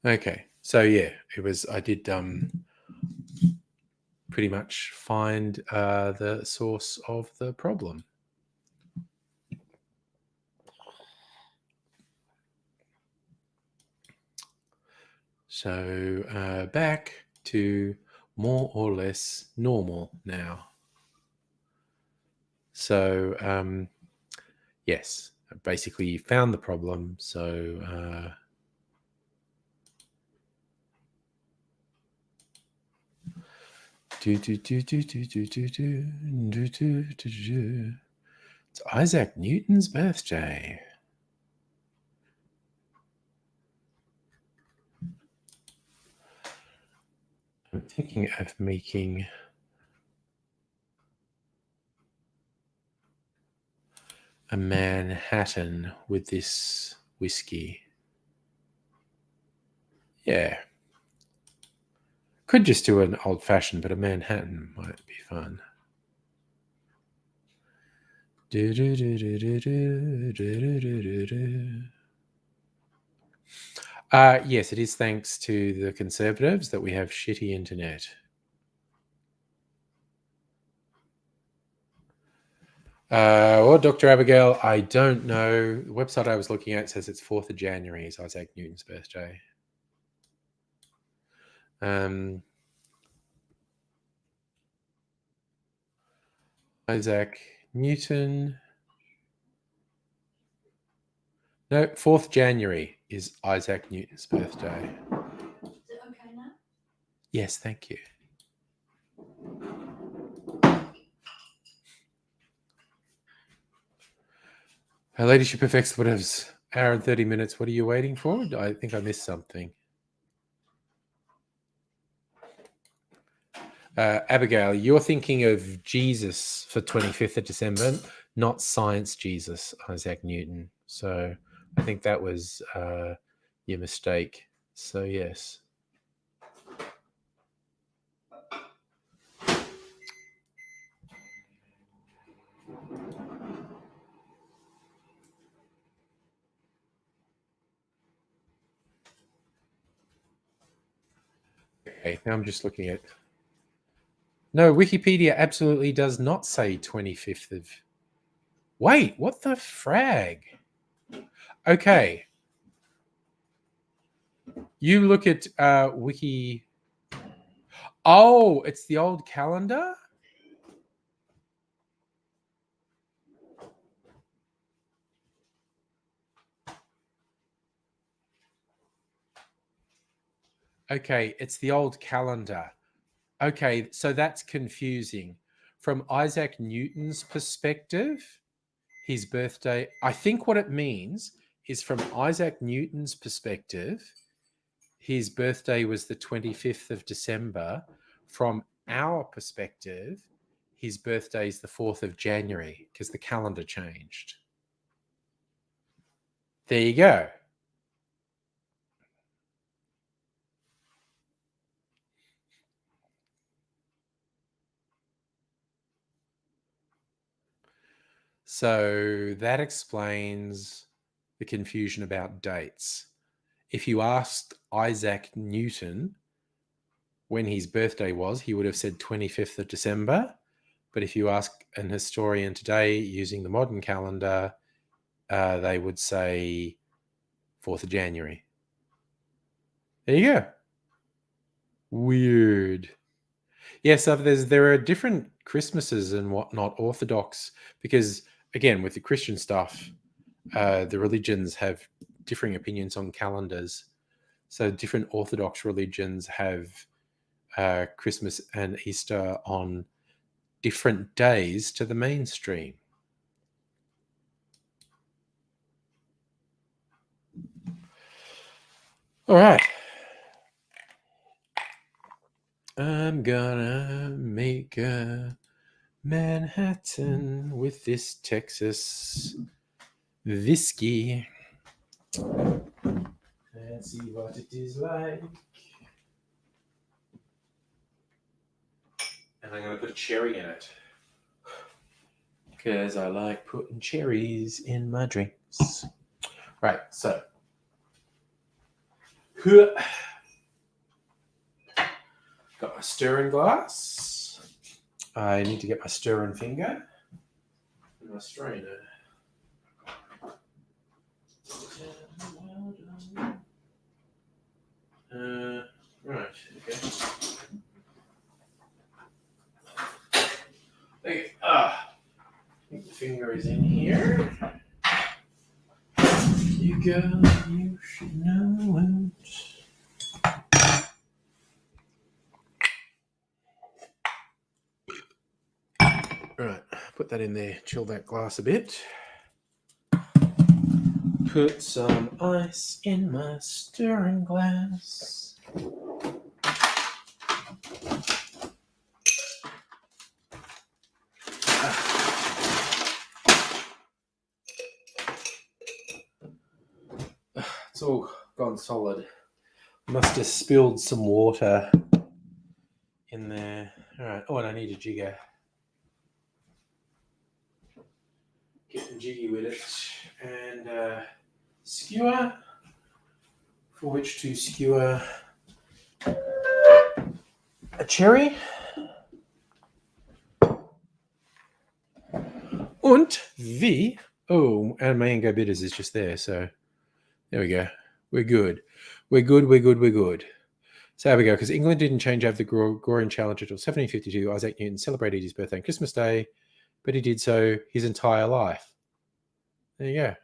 [SPEAKER 2] Okay, so yeah, it was. I did pretty much find the source of the problem. So back to more or less normal now. So yes, I basically found the problem. So it's Isaac Newton's birthday. I'm thinking of making a Manhattan with this whiskey. Yeah. Could just do an old fashioned, but a Manhattan might be fun. Yes, it is thanks to the Conservatives that we have shitty internet. Well, Dr. Abigail, I don't know. The website I was looking at says it's 4th of January is Isaac Newton's birthday. Isaac Newton. No, 4th January is Isaac Newton's birthday.
[SPEAKER 3] Is it okay now?
[SPEAKER 2] Yes, thank you. Her Ladyship Effects, whatever's hour and 30 minutes. What are you waiting for? I think I missed something. Abigail, you're thinking of Jesus for 25th of December, not Science Jesus, Isaac Newton. So I think that was your mistake. So yes. Okay, now I'm just looking at... No, Wikipedia absolutely does not say 25th of... Wait, what the frag? Okay. You look at Wiki... Oh, it's the old calendar? Okay, it's the old calendar. Okay, so that's confusing. From Isaac Newton's perspective, his birthday, I think what it means is from Isaac Newton's perspective, his birthday was the 25th of December. From our perspective, his birthday is the 4th of January because the calendar changed. There you go. So that explains the confusion about dates. If you asked Isaac Newton when his birthday was, he would have said 25th of December. But if you ask an historian today using the modern calendar, they would say 4th of January. There you go. Weird. Yeah, so there are different Christmases and whatnot, Orthodox, because again, with the Christian stuff, the religions have differing opinions on calendars. So different Orthodox religions have Christmas and Easter on different days to the mainstream. All right. I'm gonna make a Manhattan with this Texas whiskey and see what it is like. And I'm going to put a cherry in it because I like putting cherries in my drinks. Right, so got my stirring glass. I need to get my stirring finger and my strainer. Right, okay. There I think the finger is in here. You go, you should know it. Right, put that in there, chill that glass a bit. Put some ice in my stirring glass. It's all gone solid. Must have spilled some water in there. All right. Oh, and I need a jigger. Getting jiggy with it. And skewer, for which to skewer a cherry. Und wie. Oh, and mango bitters is just there. So there we go. We're good. We're good. So there we go. Because England didn't change over the Gregorian Challenge until 1752. Isaac Newton celebrated his birthday on Christmas Day, but he did so his entire life. There you go.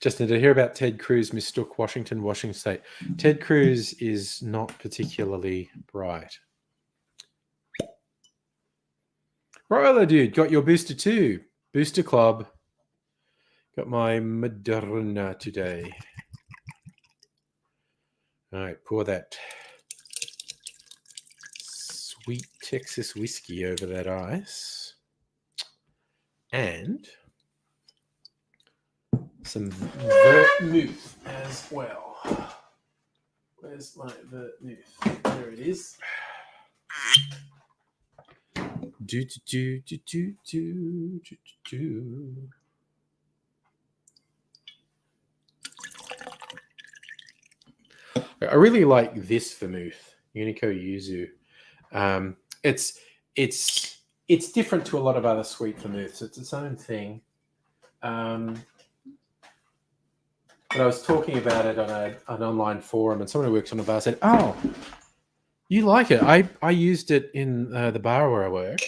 [SPEAKER 2] Justin, did I hear about Ted Cruz mistook Washington State? Ted Cruz is not particularly bright. Roller dude, got your booster too. Booster club. Got my Moderna today. All right, pour that sweet Texas whiskey over that ice. And some vermouth as well. Where's my vermouth? There it is. I really like this vermouth, Unico Yuzu. It's different to a lot of other sweet vermouths. It's its own thing. But I was talking about it on an online forum, and someone who works on a bar said, "Oh, you like it? I used it in the bar where I work,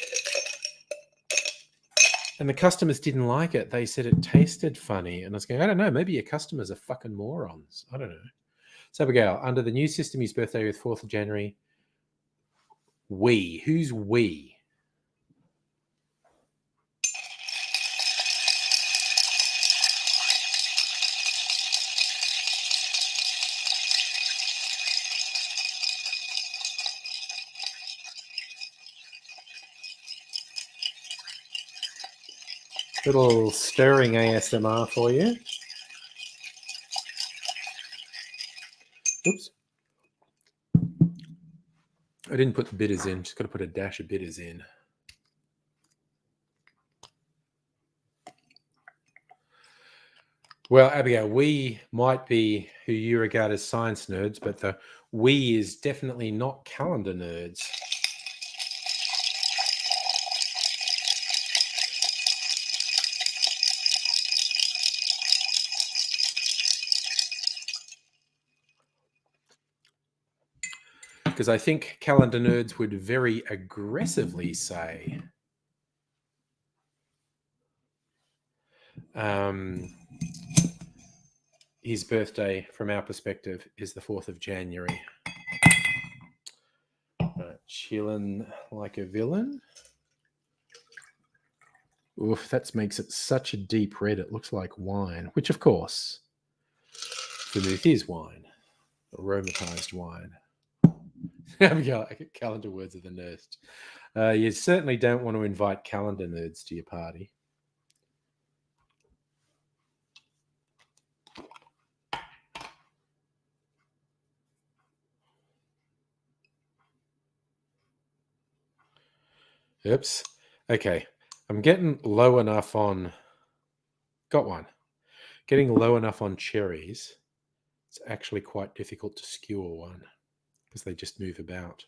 [SPEAKER 2] and the customers didn't like it. They said it tasted funny." And I was going, "I don't know. Maybe your customers are fucking morons. I don't know." So Abigail, under the new system, his birthday was 4th of January. We. Who's we? Little stirring ASMR for you. Oops. I didn't put the bitters in. Just got to put a dash of bitters in. Well, Abigail, we might be who you regard as science nerds, but the we is definitely not calendar nerds. Because I think calendar nerds would very aggressively say his birthday, from our perspective, is the 4th of January. Chillin' like a villain. Oof, that makes it such a deep red. It looks like wine, which, of course, vermouth is wine, aromatized wine. Calendar words of the nerd. You certainly don't want to invite calendar nerds to your party. Oops. Okay. I'm getting low enough on... Got one. Getting low enough on cherries. It's actually quite difficult to skewer one because they just move about.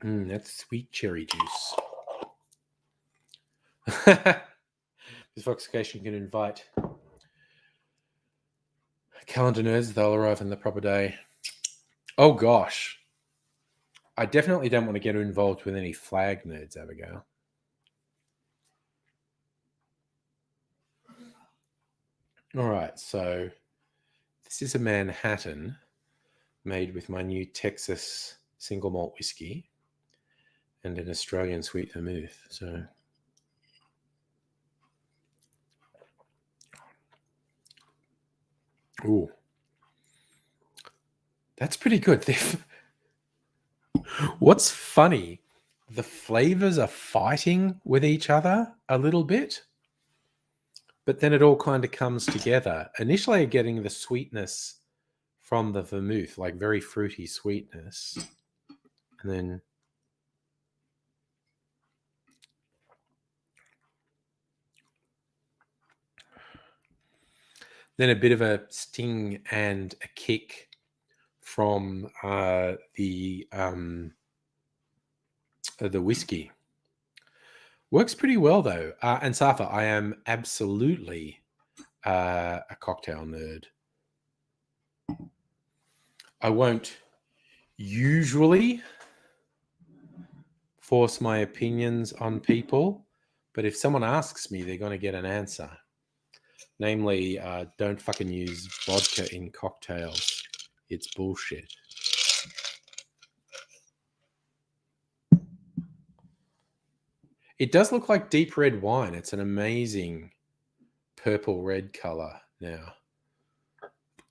[SPEAKER 2] That's sweet cherry juice. This Voxication can invite calendar nerds. They'll arrive on the proper day. Oh, gosh. I definitely don't want to get involved with any flag nerds, Abigail. All right, so this is a Manhattan made with my new Texas single malt whiskey and an Australian sweet vermouth. So, ooh, that's pretty good. What's funny, the flavors are fighting with each other a little bit, but then it all kind of comes together. Initially, I'm getting the sweetness from the vermouth, like very fruity sweetness, and then a bit of a sting and a kick from the whiskey. Works pretty well, though. And Safa, I am absolutely a cocktail nerd. I won't usually force my opinions on people, but if someone asks me, they're going to get an answer. Namely, don't fucking use vodka in cocktails. It's bullshit. It does look like deep red wine. It's an amazing purple red color now.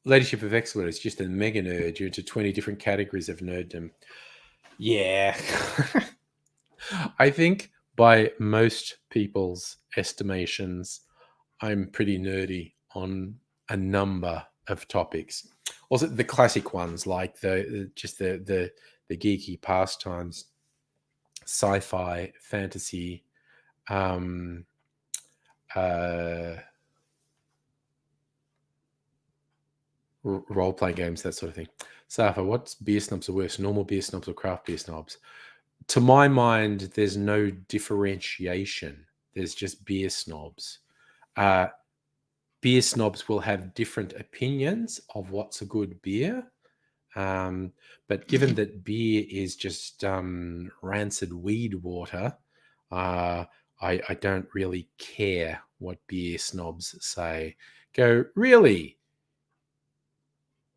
[SPEAKER 2] Ladyship of Excellence is just a mega nerd. You're into 20 different categories of nerddom. Yeah. I think by most people's estimations, I'm pretty nerdy on a number of topics. Also, the classic ones like the geeky pastimes, sci-fi, fantasy, role-play games, that sort of thing. Safa, what's beer snobs are worse, normal beer snobs or craft beer snobs? To my mind, there's no differentiation. There's just beer snobs. Beer snobs will have different opinions of what's a good beer. But given that beer is just rancid weed water, I don't really care what beer snobs say. Go, really?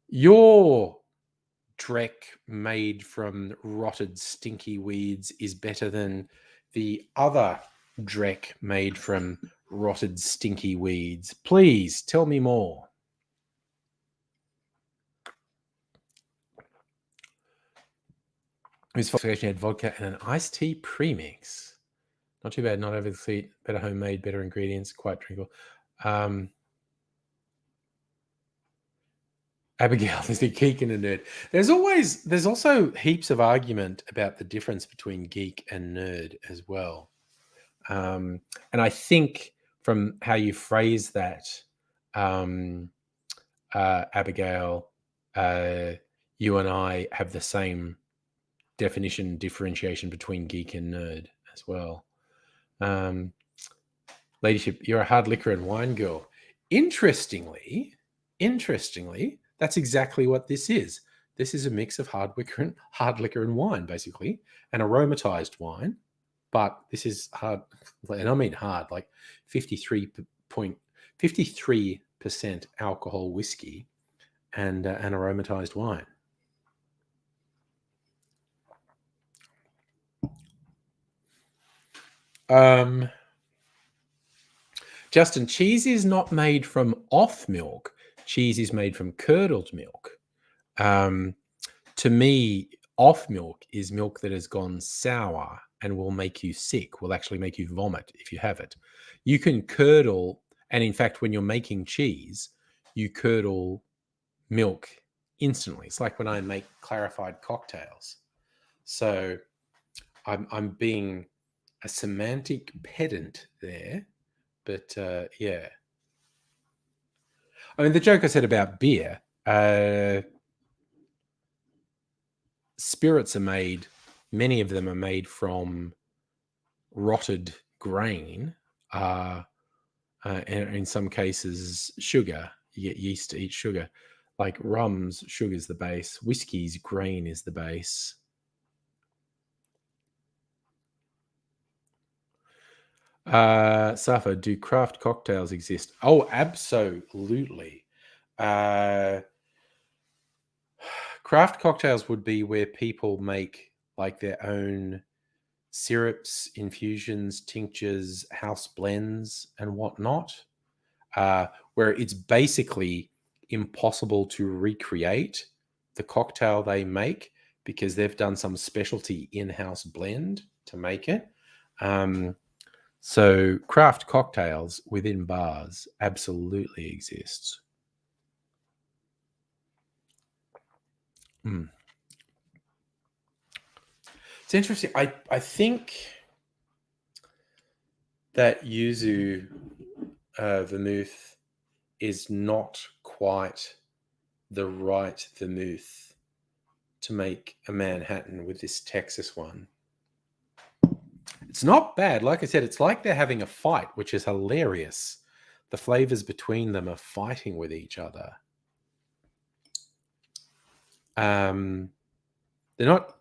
[SPEAKER 2] Your Drek made from rotted stinky weeds is better than the other Drek made from rotted stinky weeds. Please tell me more. whose falsification had vodka and an iced tea premix. Not too bad, not over the sweet, better homemade, better ingredients, quite drinkable. Abigail is a geek and a nerd. There's also heaps of argument about the difference between geek and nerd as well. And I think from how you phrase that, Abigail, you and I have the same differentiation between geek and nerd as well. Ladyship, you're a hard liquor and wine girl. Interestingly, that's exactly what this is. This is a mix of hard liquor and wine, basically, an aromatized wine. But this is hard, and I mean hard, like 53% alcohol whiskey and an aromatized wine. Justin, cheese is not made from off milk. Cheese is made from curdled milk. To me, off milk is milk that has gone sour and will make you sick, will actually make you vomit if you have it. You can curdle, and in fact, when you're making cheese, you curdle milk instantly. It's like when I make clarified cocktails. So I'm being a semantic pedant there, but yeah. I mean, the joke I said about beer, spirits are made, many of them are made from rotted grain, and in some cases, sugar. You get yeast to eat sugar. Like rums, sugar's the base. Whiskey's grain is the base. Safa, do craft cocktails exist? Oh, absolutely. Craft cocktails would be where people make like their own syrups, infusions, tinctures, house blends, and whatnot, where it's basically impossible to recreate the cocktail they make because they've done some specialty in-house blend to make it. So craft cocktails within bars absolutely exists. It's interesting. I think that yuzu vermouth is not quite the right vermouth to make a Manhattan with this Texas one. It's not bad. Like I said, it's like they're having a fight, which is hilarious. The flavors between them are fighting with each other. They're not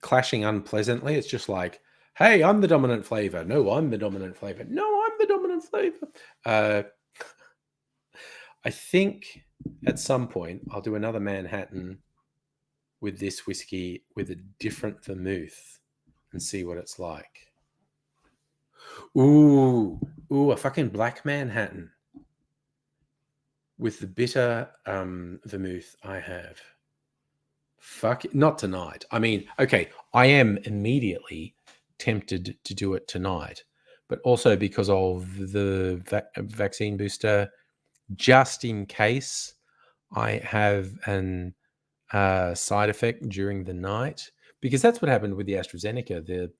[SPEAKER 2] clashing unpleasantly. It's just like, hey, I'm the dominant flavor. No, I'm the dominant flavor. No, I'm the dominant flavor. I think at some point I'll do another Manhattan with this whiskey with a different vermouth and see what it's like. Ooh, a fucking black Manhattan with the bitter vermouth I have. Fuck it. Not tonight. I mean, okay, I am immediately tempted to do it tonight, but also because of the vaccine booster, just in case I have an side effect during the night, because that's what happened with the AstraZeneca. The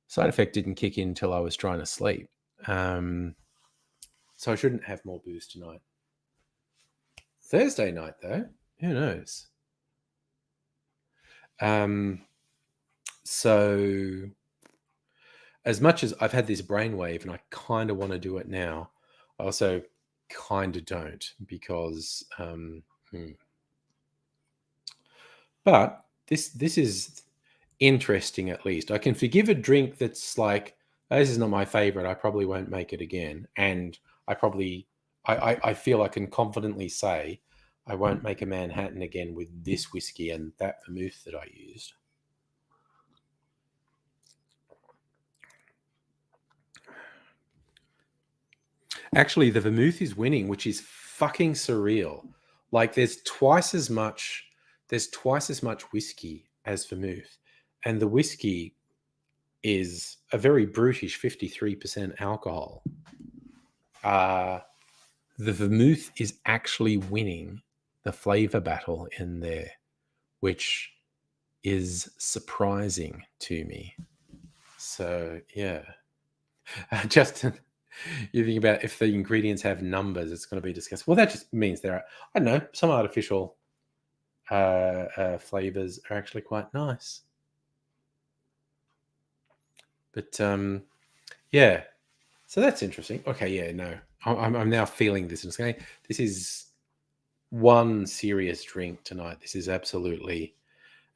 [SPEAKER 2] side effect didn't kick in until I was trying to sleep. So I shouldn't have more booze tonight. Thursday night, though, who knows? So as much as I've had this brainwave and I kind of want to do it now, I also kind of don't, because but this is interesting. At least I can forgive a drink that's like, oh, this is not my favorite, I probably won't make it again, and I feel I can confidently say I won't make a Manhattan again with this whiskey and that vermouth that I used. Actually, the vermouth is winning, which is fucking surreal. Like there's twice as much whiskey as vermouth. And the whiskey is a very brutish 53% alcohol. The vermouth is actually winning the flavor battle in there, which is surprising to me. So, yeah. Justin, you think about if the ingredients have numbers, it's going to be discussed. Well, that just means there are, I don't know, some artificial flavors are actually quite nice. But yeah, so that's interesting. Okay, yeah, no, I'm now feeling this and saying this is one serious drink tonight. This is absolutely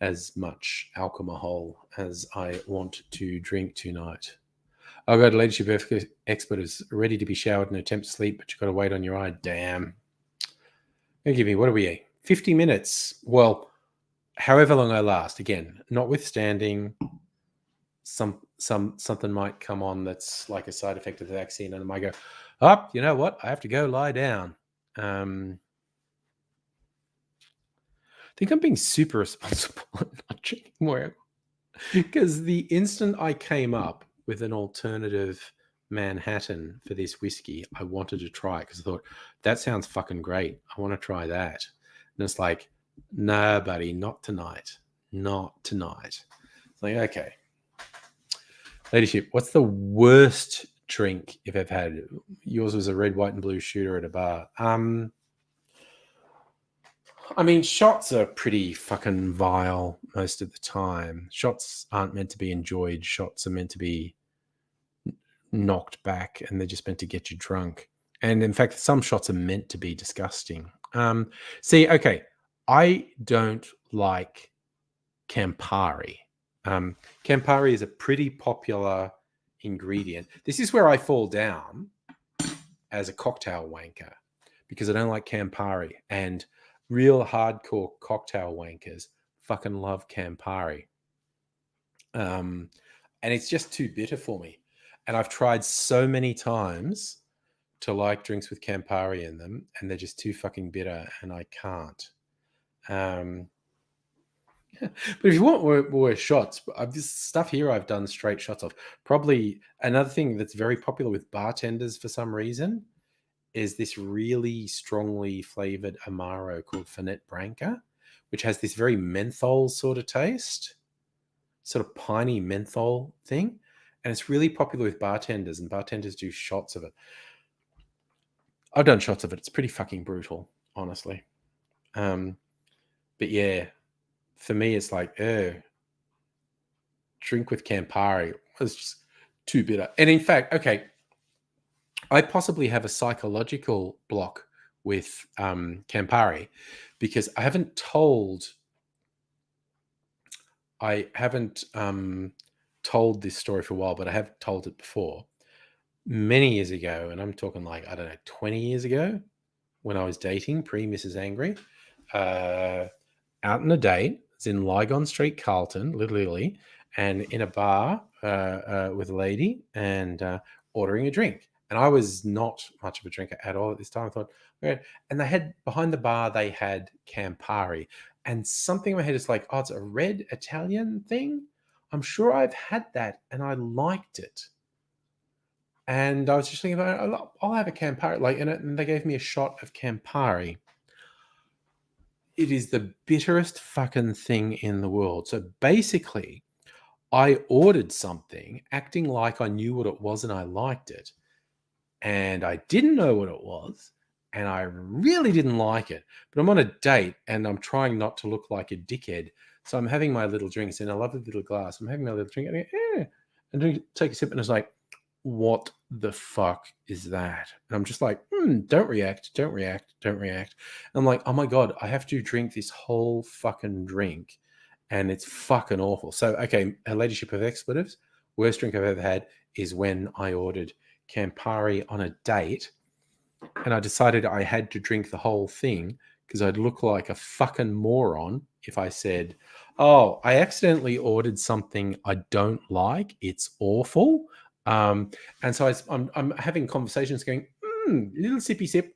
[SPEAKER 2] as much alcohol as I want to drink tonight. Oh God, leadership expert is ready to be showered and attempt to sleep, but you've got to wait on your eye. Damn. Gonna give me, what are we at? 50 minutes. Well, however long I last. Again, notwithstanding something might come on that's like a side effect of the vaccine, and I might go, oh, you know what? I have to go lie down. I think I'm being super responsible and not drinking more. Because the instant I came up with an alternative Manhattan for this whiskey, I wanted to try it because I thought, that sounds fucking great. I want to try that. And it's like, no, buddy, not tonight. Not tonight. It's like, okay. Leadership, what's the worst drink you've ever had? Yours was a red, white, and blue shooter at a bar. I mean, shots are pretty fucking vile most of the time. Shots aren't meant to be enjoyed. Shots are meant to be knocked back, and they're just meant to get you drunk. And in fact, some shots are meant to be disgusting. See, okay, I don't like Campari. Campari is a pretty popular ingredient. This is where I fall down as a cocktail wanker because I don't like Campari. And real hardcore cocktail wankers fucking love Campari. And it's just too bitter for me. And I've tried so many times to like drinks with Campari in them, and they're just too fucking bitter, and I can't. But if you want more shots, this stuff here I've done straight shots of. Probably another thing that's very popular with bartenders for some reason is this really strongly flavored Amaro called Fernet Branca, which has this very menthol sort of taste, sort of piney menthol thing. And it's really popular with bartenders, and bartenders do shots of it. I've done shots of it. It's pretty fucking brutal, honestly. But yeah, for me, it's like, drink with Campari was just too bitter. And in fact, okay, I possibly have a psychological block with Campari because I haven't told this story for a while, but I have told it before. Many years ago, and I'm talking like, I don't know, 20 years ago, when I was dating pre-Mrs. Angry, out on a date, it's in Lygon Street, Carlton, Little Italy, and in a bar with a lady and ordering a drink. And I was not much of a drinker at all at this time. I thought, okay. And they had, behind the bar, they had Campari. And something in my head is like, oh, it's a red Italian thing. I'm sure I've had that and I liked it. And I was just thinking about, I'll have a Campari. And they gave me a shot of Campari. It is the bitterest fucking thing in the world. So basically, I ordered something acting like I knew what it was and I liked it. And I didn't know what it was. And I really didn't like it. But I'm on a date and I'm trying not to look like a dickhead. So I'm having my little drinks in a lovely little glass. I'm having my little drink and take a sip. And it's like, what the fuck is that? And I'm just like, don't react. And I'm like, oh my God, I have to drink this whole fucking drink. And it's fucking awful. So, okay, a leadership of expletives. Worst drink I've ever had is when I ordered Campari on a date. And I decided I had to drink the whole thing because I'd look like a fucking moron if I said, oh, I accidentally ordered something I don't like. It's awful. And so I'm having conversations going, little sippy sip,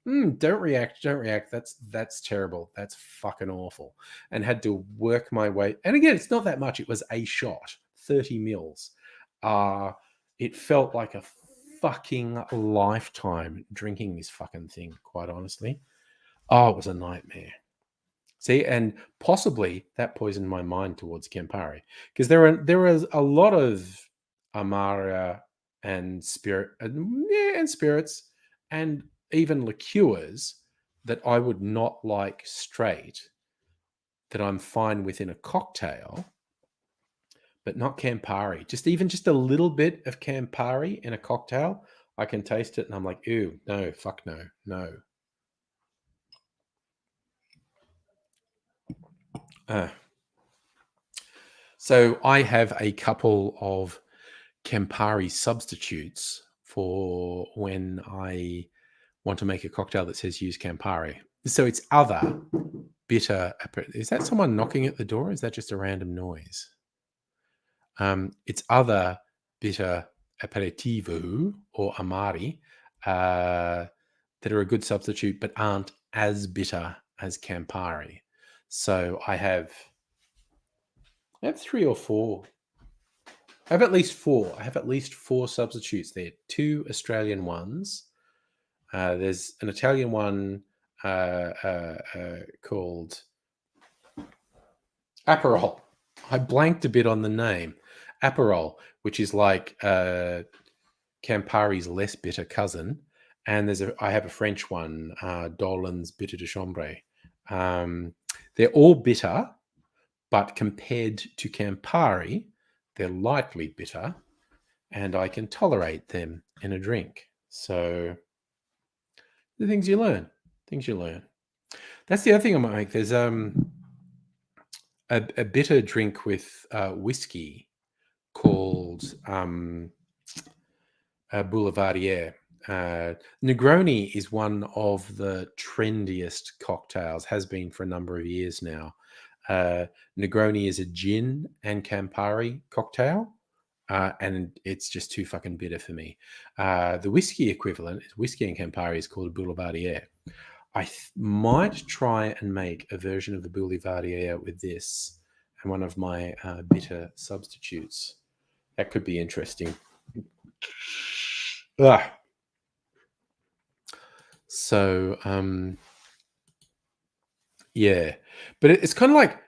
[SPEAKER 2] Don't react. Don't react. That's terrible. That's fucking awful. And had to work my way. And again, it's not that much. It was a shot, 30 mils. It felt like a fucking lifetime drinking this fucking thing, quite honestly. Oh, it was a nightmare. See, and possibly that poisoned my mind towards Campari because there was a lot of Amara and and spirits and even liqueurs that I would not like straight that I'm fine with in a cocktail, but not Campari. Just a little bit of Campari in a cocktail, I can taste it and I'm like, ew, no, fuck no, no. So I have a couple of Campari substitutes for when I want to make a cocktail that says use Campari. So it's other bitter. Is that someone knocking at the door? Or is that just a random noise? It's other bitter aperitivo or amari that are a good substitute but aren't as bitter as Campari. So I have three or four. I have at least four. I have at least four substitutes there. Two Australian ones. There's an Italian one called Aperol. I blanked a bit on the name. Aperol, which is like Campari's less bitter cousin. And I have a French one, Dolan's Bitter de Chambre. They're all bitter, but compared to Campari, they're lightly bitter, and I can tolerate them in a drink. So the things you learn. That's the other thing I might make. There's a bitter drink with whiskey called Boulevardier. Negroni is one of the trendiest cocktails, has been for a number of years now. Negroni is a gin and Campari cocktail, and it's just too fucking bitter for me. The whiskey equivalent is whiskey and Campari is called Boulevardier. I might try and make a version of the Boulevardier with this and one of my bitter substitutes. That could be interesting. So, yeah, but it's kind of like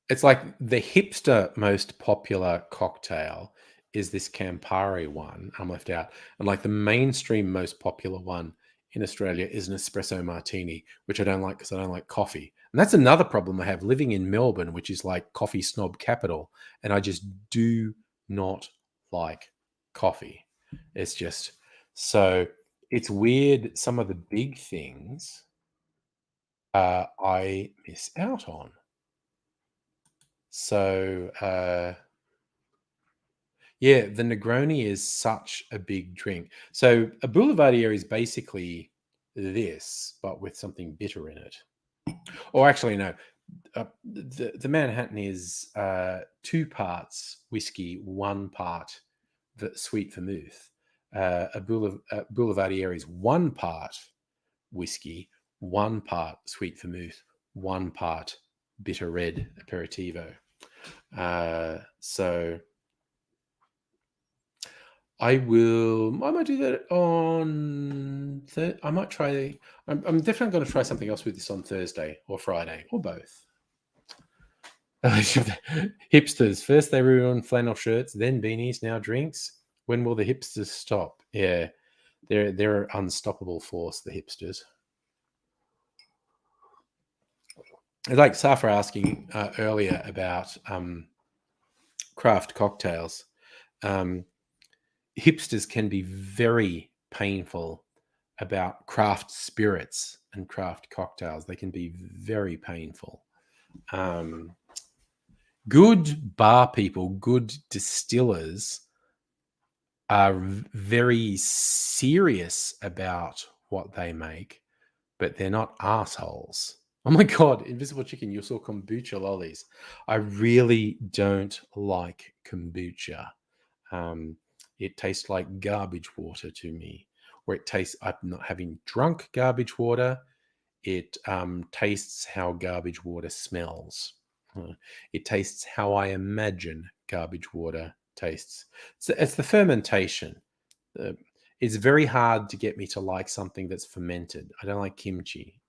[SPEAKER 2] it's like the hipster most popular cocktail is this Campari one. I'm left out, and like the mainstream most popular one in Australia is an espresso martini, which I don't like because I don't like coffee. And that's another problem I have living in Melbourne, which is like coffee snob capital, and I just do not like coffee. It's just so it's weird. Some of the big things I miss out on. So, yeah, the Negroni is such a big drink. So, a Boulevardier is basically this, but with something bitter in it. Or actually, no, the Manhattan is 2 parts whiskey, 1 part sweet vermouth. A Boulevardier is 1 part whiskey, 1 part sweet vermouth, 1 part bitter red aperitivo. So I might do that on I might try. I'm definitely going to try something else with this on Thursday or Friday or both. Hipsters first they ruined flannel shirts, then beanies, now drinks. When will the hipsters stop? Yeah, they're an unstoppable force. The hipsters. Like Safra asking earlier about craft cocktails. Hipsters can be very painful about craft spirits and craft cocktails. They can be very painful. Good bar people, good distillers are very serious about what they make, but they're not assholes. Oh my God, Invisible Chicken, you saw kombucha lollies. I really don't like kombucha. It tastes like garbage water to me. where it tastes, I'm not having drunk garbage water. It tastes how garbage water smells. It tastes how I imagine garbage water tastes. So it's the fermentation. It's very hard to get me to like something that's fermented. I don't like kimchi,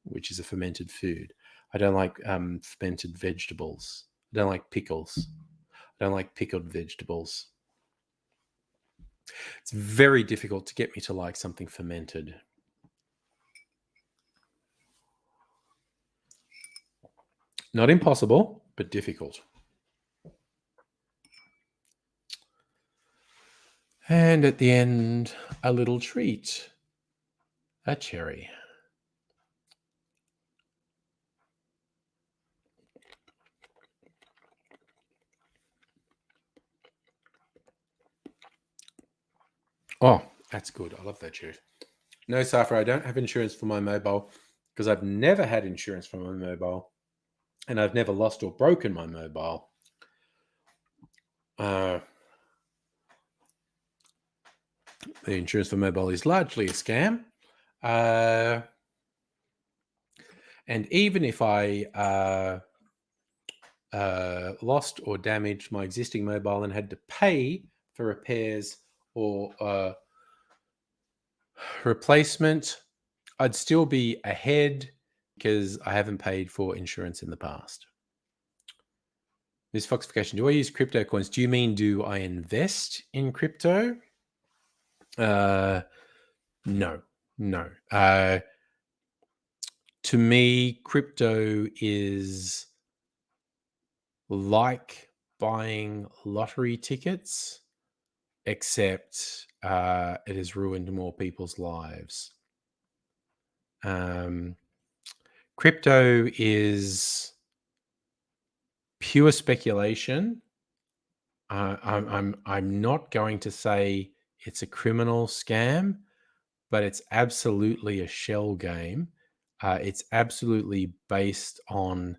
[SPEAKER 2] which is a fermented food. I don't like fermented vegetables. I don't like pickles. I don't like pickled vegetables. It's very difficult to get me to like something fermented. Not impossible, but difficult. And at the end, a little treat, a cherry. Oh, that's good. I love that cherry. No, Safra, I don't have insurance for my mobile because I've never had insurance for my mobile, and I've never lost or broken my mobile. The insurance for mobile is largely a scam. And even if I lost or damaged my existing mobile and had to pay for repairs or replacement, I'd still be ahead because I haven't paid for insurance in the past. This Foxification, do I use crypto coins? Do you mean, do I invest in crypto? No. To me, crypto is like buying lottery tickets, except it has ruined more people's lives. Crypto is pure speculation. I'm not going to say it's a criminal scam, but it's absolutely a shell game. It's absolutely based on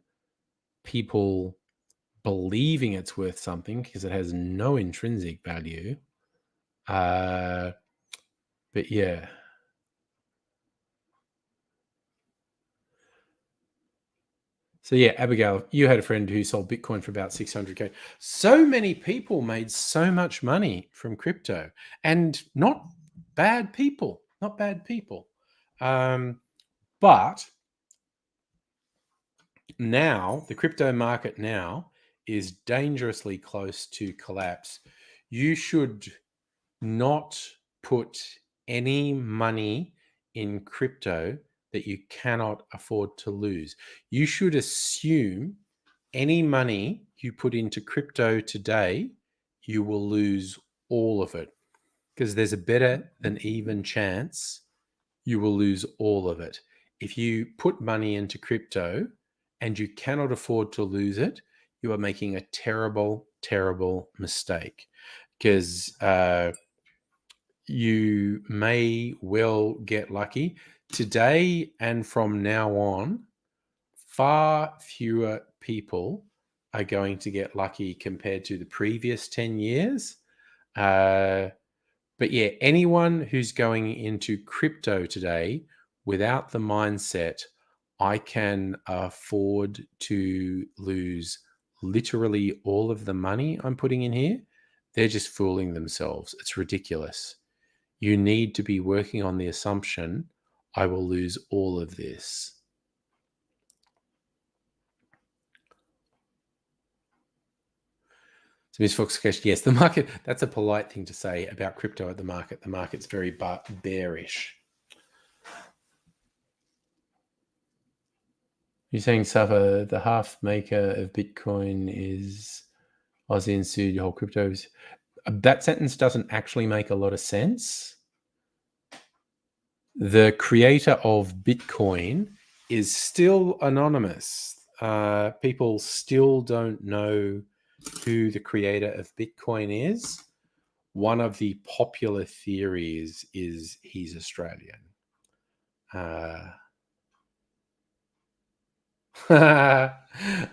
[SPEAKER 2] people believing it's worth something because it has no intrinsic value. But yeah. So yeah, Abigail, you had a friend who sold Bitcoin for about 600K. So many people made so much money from crypto, and not bad people. But now the crypto market now is dangerously close to collapse. You should not put any money in crypto that you cannot afford to lose. You should assume any money you put into crypto today, you will lose all of it, because there's a better than even chance you will lose all of it. If you put money into crypto and you cannot afford to lose it, you are making a terrible, terrible mistake, because you may well get lucky. Today and from now on, far fewer people are going to get lucky compared to the previous 10 years. But yeah, anyone who's going into crypto today without the mindset, I can afford to lose literally all of the money I'm putting in here, they're just fooling themselves. It's ridiculous. You need to be working on the assumption, I will lose all of this. So Ms. Fox, yes, the market, that's a polite thing to say about crypto at the market. The market's very bearish. You're saying, Safa, the half maker of Bitcoin is Aussie and sued whole cryptos. That sentence doesn't actually make a lot of sense. The creator of Bitcoin is still anonymous. People still don't know who the creator of Bitcoin is. One of the popular theories is he's Australian.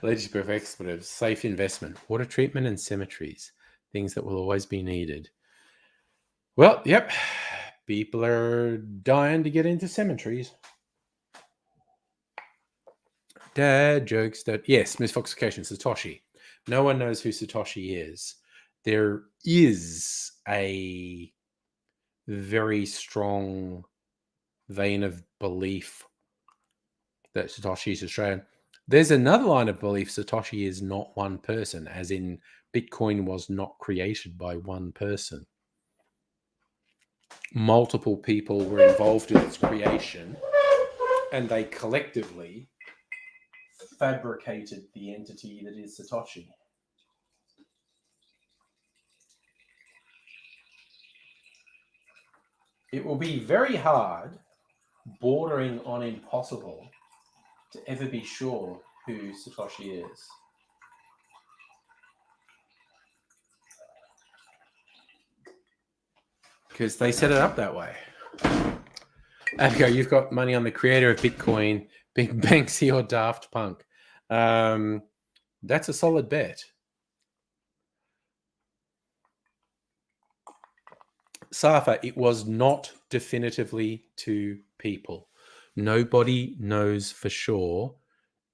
[SPEAKER 2] Legislative expletives, safe investment, water treatment and cemeteries, things that will always be needed. Well, yep, People are dying to get into cemeteries. Dad jokes that, yes, misfoxification, Satoshi. No one knows who Satoshi is. There is a very strong vein of belief that Satoshi is Australian. There's another line of belief Satoshi is not one person, as in Bitcoin was not created by one person. Multiple people were involved in its creation, and they collectively fabricated the entity that is Satoshi. It will be very hard, bordering on impossible, to ever be sure who Satoshi is. Because they set it up that way. Abigail, you've got money on the creator of Bitcoin, Big Banksy or Daft Punk. That's a solid bet. Safa, it was not definitively two people. Nobody knows for sure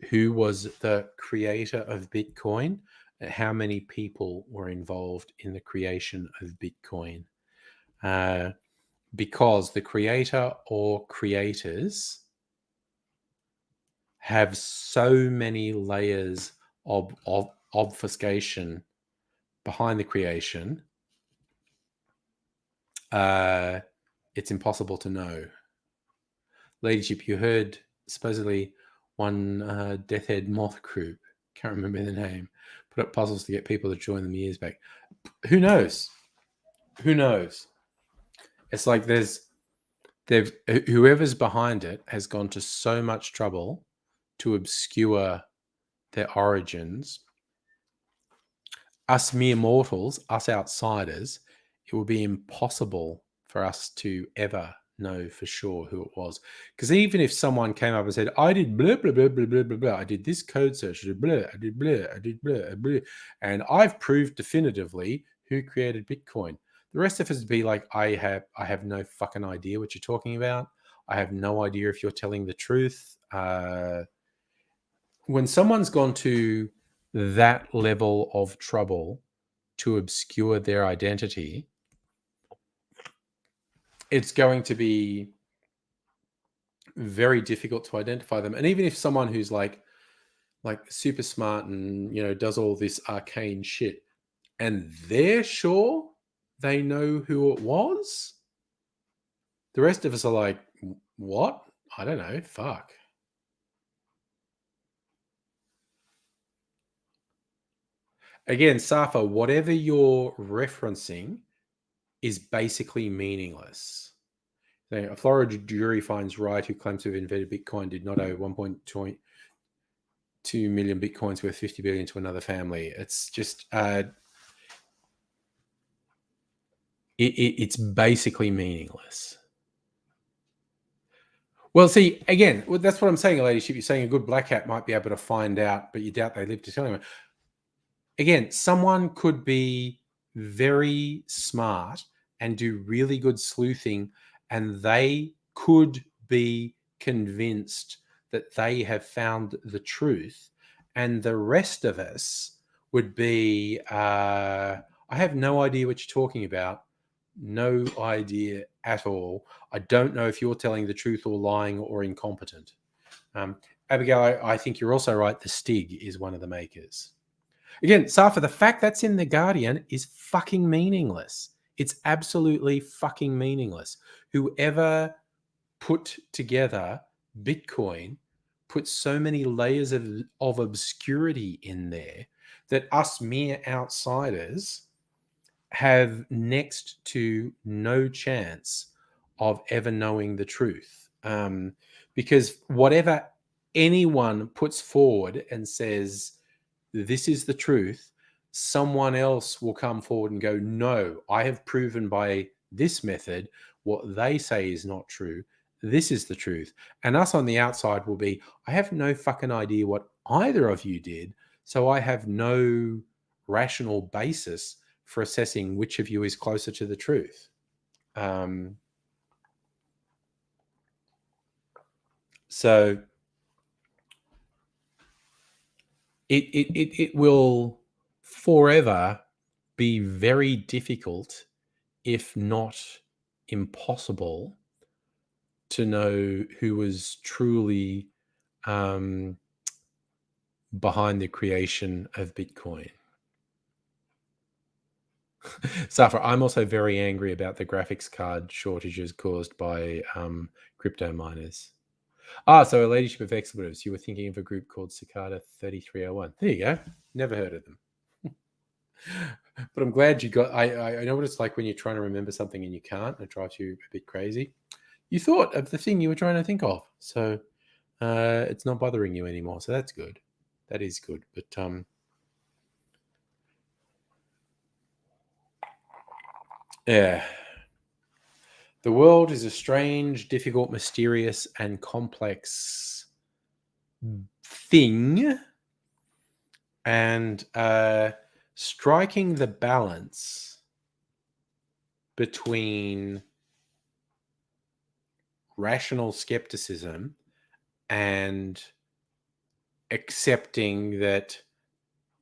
[SPEAKER 2] who was the creator of Bitcoin and how many people were involved in the creation of Bitcoin. Because the creator or creators have so many layers of obfuscation behind the creation, it's impossible to know. Ladyship, you heard supposedly one Death Head Moth group, can't remember the name, put up puzzles to get people to join them years back. Who knows? Who knows? It's like whoever's behind it has gone to so much trouble to obscure their origins. Us mere mortals, us outsiders, it would be impossible for us to ever know for sure who it was. Because even if someone came up and said, I did blah, blah, blah, blah, blah, blah, blah, I did this code search, I did blah, I did blah, I did blah, blah, and I've proved definitively who created Bitcoin. The rest of us would be like, I have no fucking idea what you're talking about. I have no idea if you're telling the truth. When someone's gone to that level of trouble to obscure their identity, it's going to be very difficult to identify them. And even if someone who's like super smart and, you know, does all this arcane shit and they're sure they know who it was, the rest of us are like, what? I don't know. Fuck. Again, Safa, whatever you're referencing is basically meaningless. A Florida jury finds Wright, who claims to have invented Bitcoin, did not owe 1.2 million Bitcoins worth 50 billion to another family. It's just, it's basically meaningless. Well, see, again, that's what I'm saying, ladyship. You're saying a good black hat might be able to find out, but you doubt they live to tell anyone. Again, someone could be very smart and do really good sleuthing, and they could be convinced that they have found the truth, and the rest of us would be, I have no idea what you're talking about. No idea at all. I don't know if you're telling the truth or lying or incompetent. Abigail, I think you're also right. The Stig is one of the makers. Again, Safa, the fact that's in The Guardian is fucking meaningless. It's absolutely fucking meaningless. Whoever put together Bitcoin put so many layers of obscurity in there that us mere outsiders have next to no chance of ever knowing the truth. Because whatever anyone puts forward and says, this is the truth, someone else will come forward and go, no, I have proven by this method what they say is not true. This is the truth. And us on the outside will be, I have no fucking idea what either of you did, so I have no rational basis for assessing which of you is closer to the truth. So it will forever be very difficult, if not impossible, to know who was truly behind the creation of Bitcoin. Safra, I'm also very angry about the graphics card shortages caused by crypto miners. So a Ladyship of Expletives. You were thinking of a group called Cicada 3301. There you go. Never heard of them. But I'm glad you got. I know what it's like when you're trying to remember something and you can't. It drives you a bit crazy. You thought of the thing you were trying to think of, so it's not bothering you anymore. So that's good. That is good. But yeah, the world is a strange, difficult, mysterious, and complex thing, and striking the balance between rational skepticism and accepting that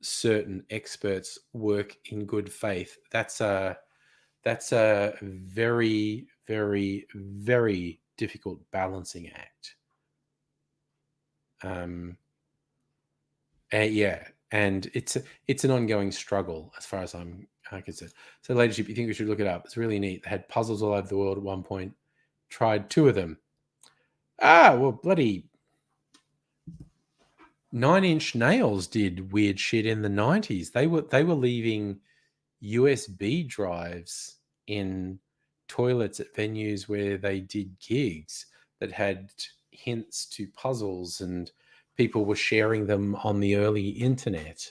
[SPEAKER 2] certain experts work in good faith, that's a very, very, very difficult balancing act. And it's an ongoing struggle as far as I'm concerned. So, Ladyship, you think we should look it up? It's really neat. They had puzzles all over the world at one point. Tried 2 of them. Well, bloody Nine Inch Nails did weird shit in the 90s. They were leaving USB drives in toilets at venues where they did gigs that had hints to puzzles, and people were sharing them on the early internet.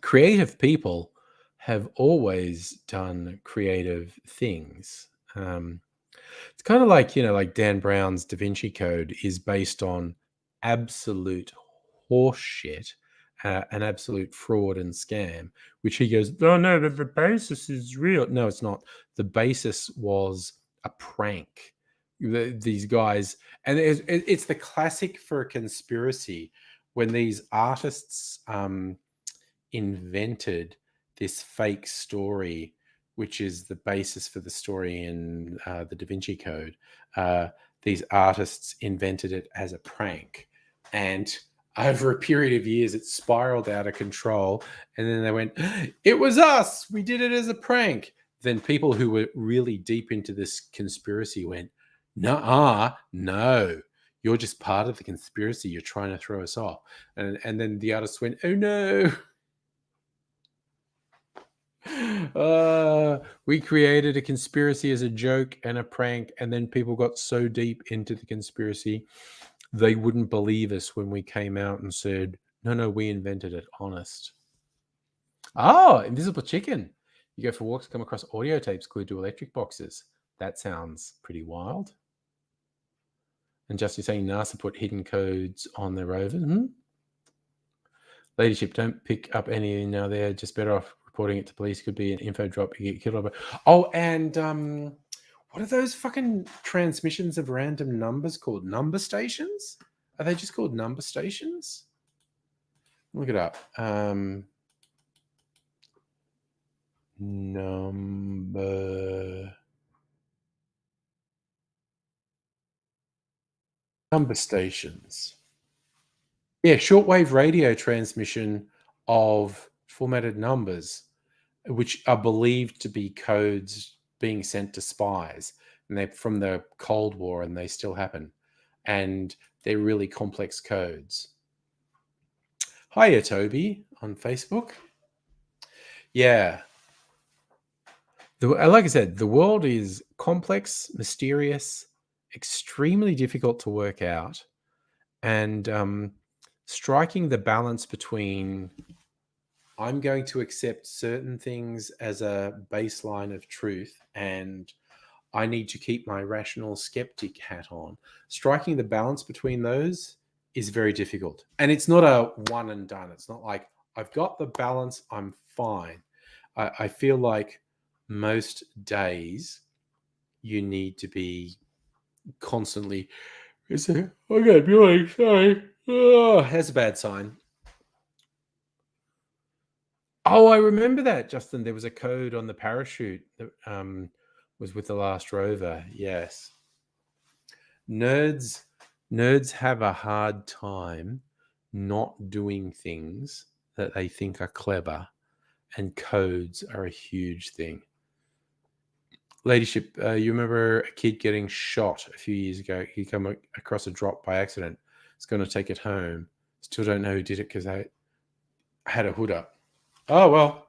[SPEAKER 2] Creative people have always done creative things. It's kind of like, like Dan Brown's Da Vinci Code is based on absolute horseshit, an absolute fraud and scam, which he goes, oh no, the basis is real. No, it's not. The basis was a prank. These guys, and it's the classic for a conspiracy when these artists invented this fake story, which is the basis for the story in the Da Vinci Code. These artists invented it as a prank, and over a period of years, it spiraled out of control. And then they went, it was us. We did it as a prank. Then people who were really deep into this conspiracy went, no, you're just part of the conspiracy. You're trying to throw us off. And then the artists went, oh no. We created a conspiracy as a joke and a prank, and then people got so deep into the conspiracy they wouldn't believe us when we came out and said, no, we invented it. Honest. Invisible chicken. You go for walks, come across audio tapes glued to electric boxes. That sounds pretty wild. And just you're saying NASA put hidden codes on their rovers. Ladyship, don't pick up any now. They're just better off reporting it to police. Could be an info drop. You get killed over. And what are those fucking transmissions of random numbers called? Number stations? Are they just called number stations? Look it up. Number stations. Yeah, shortwave radio transmission of formatted numbers, which are believed to be codes being sent to spies, and they're from the Cold War, and they still happen, and they're really complex codes. Hiya, Toby, on Facebook. Yeah. Like I said, the world is complex, mysterious, extremely difficult to work out, and striking the balance between I'm going to accept certain things as a baseline of truth, and I need to keep my rational skeptic hat on. Striking the balance between those is very difficult. And it's not a one and done. It's not like I've got the balance, I'm fine. I feel like most days you need to be constantly. Okay, Billy, sorry. Oh, that's a bad sign. Oh, I remember that, Justin. There was a code on the parachute that was with the last rover. Yes. Nerds have a hard time not doing things that they think are clever, and codes are a huge thing. Ladyship, you remember a kid getting shot a few years ago? He came across a drop by accident. He's going to take it home. Still don't know who did it because I had a hood up. Oh, well,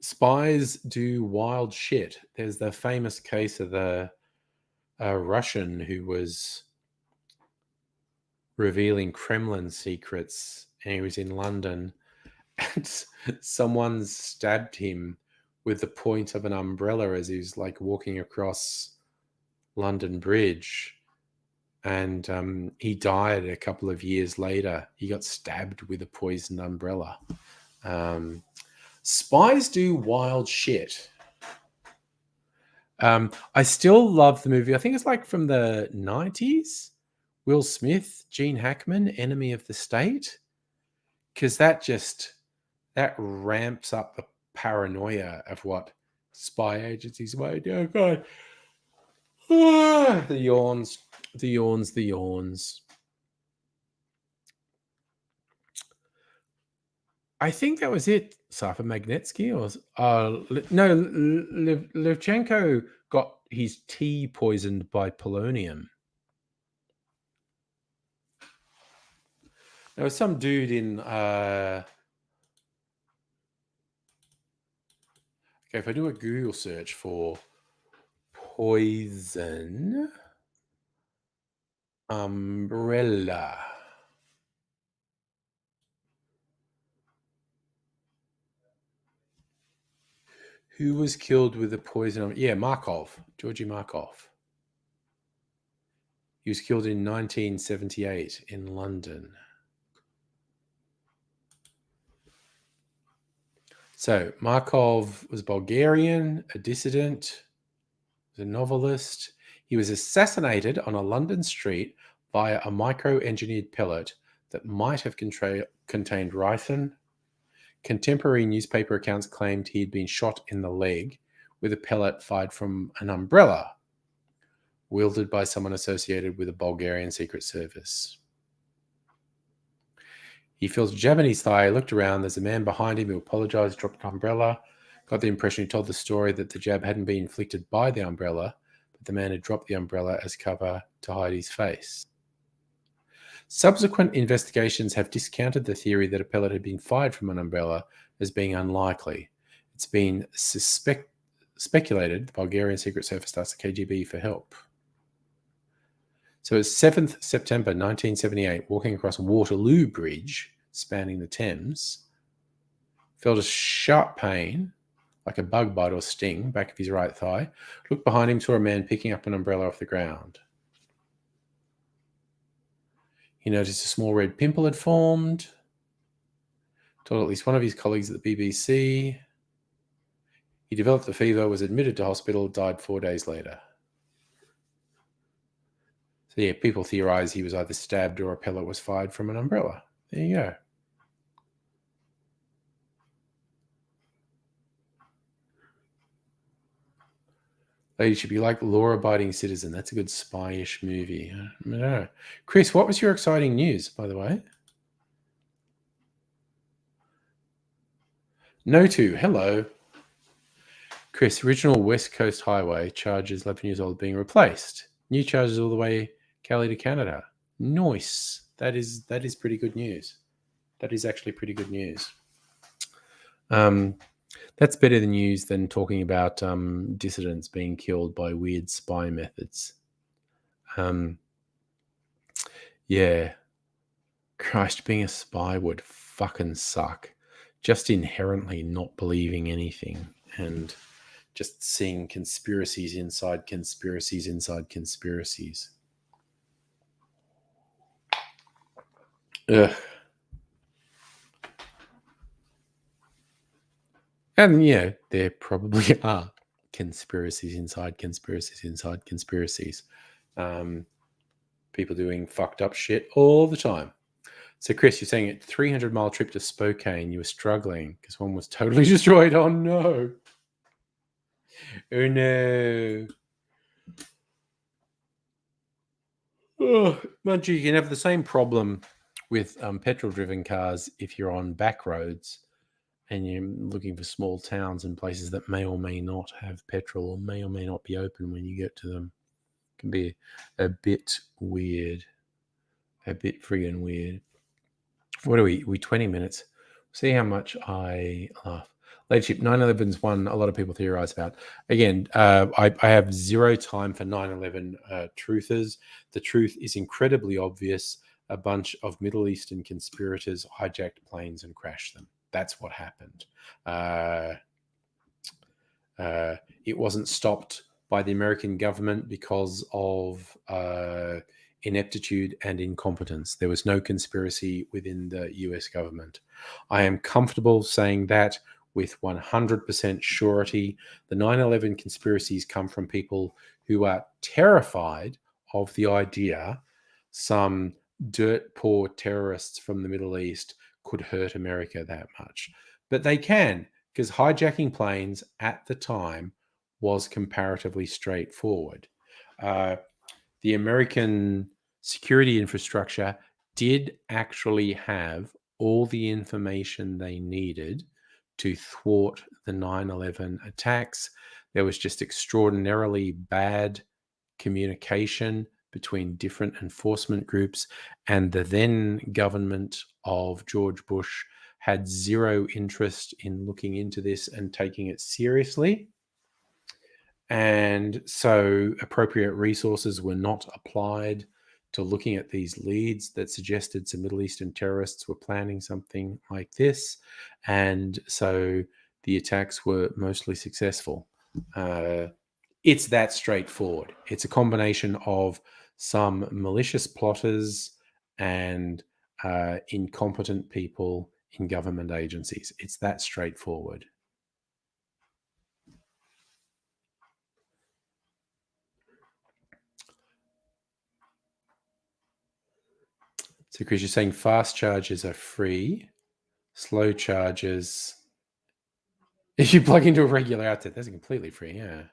[SPEAKER 2] spies do wild shit. There's the famous case of the Russian who was revealing Kremlin secrets, and he was in London, and someone stabbed him with the point of an umbrella as he was like walking across London Bridge, and he died a couple of years later. He got stabbed with a poisoned umbrella. Spies do wild shit. I still love the movie. I think it's like from the 90s. Will Smith, Gene Hackman, Enemy of the State. Because that ramps up the paranoia of what spy agencies might do. Oh, God. The yawns. I think that was it. Safa Magnetsky Levchenko got his tea poisoned by polonium. There was some dude in okay, if I do a Google search for poison umbrella. Who was killed with a poison? Yeah, Markov, Georgy Markov. He was killed in 1978 in London. So Markov was Bulgarian, a dissident, was a novelist. He was assassinated on a London street via a micro-engineered pellet that might have contained ricin. Contemporary newspaper accounts claimed he had been shot in the leg with a pellet fired from an umbrella wielded by someone associated with the Bulgarian Secret Service. He felt a jab in his thigh, looked around. There's a man behind him who apologized, dropped an umbrella. Got the impression he told the story that the jab hadn't been inflicted by the umbrella, but the man had dropped the umbrella as cover to hide his face. Subsequent investigations have discounted the theory that a pellet had been fired from an umbrella as being unlikely. It's been speculated the Bulgarian Secret Service asked the KGB for help. So it's 7th September 1978, walking across Waterloo Bridge, spanning the Thames, felt a sharp pain, like a bug bite or sting, back of his right thigh. Looked behind him, saw a man picking up an umbrella off the ground. He noticed a small red pimple had formed. Told at least one of his colleagues at the BBC. He developed a fever, was admitted to hospital, died 4 days later. So yeah, people theorize he was either stabbed or a pellet was fired from an umbrella. There you go. Lady should be like Law-Abiding Citizen. That's a good spy-ish movie. I don't know. Chris, what was your exciting news, by the way? No to. Hello. Chris, original West Coast Highway charges 11 years old being replaced. New charges all the way Cali to Canada. Nice. That is pretty good news. That is actually pretty good news. That's better than news than talking about dissidents being killed by weird spy methods. Yeah. Christ, being a spy would fucking suck. Just inherently not believing anything and just seeing conspiracies inside conspiracies inside conspiracies. Ugh. And yeah, there probably are. conspiracies inside conspiracies inside conspiracies. People doing fucked up shit all the time. So, Chris, you're saying a 300-mile trip to Spokane, you were struggling because one was totally destroyed. Oh, no. Oh, no. Oh, mind you, you can have the same problem with petrol-driven cars if you're on back roads and you're looking for small towns and places that may or may not have petrol or may not be open when you get to them. It can be a bit weird. A bit friggin' weird. What are we 20 minutes? See how much I laugh. Leadership 9/11's one a lot of people theorize about. Again, I have zero time for 9/11 truthers. The truth is incredibly obvious. A bunch of Middle Eastern conspirators hijacked planes and crashed them. That's what happened. It wasn't stopped by the American government because of ineptitude and incompetence. There was no conspiracy within the US government. I am comfortable saying that with 100% surety. The 9/11 conspiracies come from people who are terrified of the idea some dirt poor terrorists from the Middle East could hurt America that much. But they can, because hijacking planes at the time was comparatively straightforward. The American security infrastructure did actually have all the information they needed to thwart the 9/11 attacks. There was just extraordinarily bad communication between different enforcement groups, and the then government of George Bush had zero interest in looking into this and taking it seriously. And so appropriate resources were not applied to looking at these leads that suggested some Middle Eastern terrorists were planning something like this. And so the attacks were mostly successful. It's that straightforward. It's a combination of some malicious plotters and incompetent people in government agencies. It's that straightforward. So, Chris, you're saying fast chargers are free, slow chargers, if you plug into a regular outlet, that's completely free, yeah.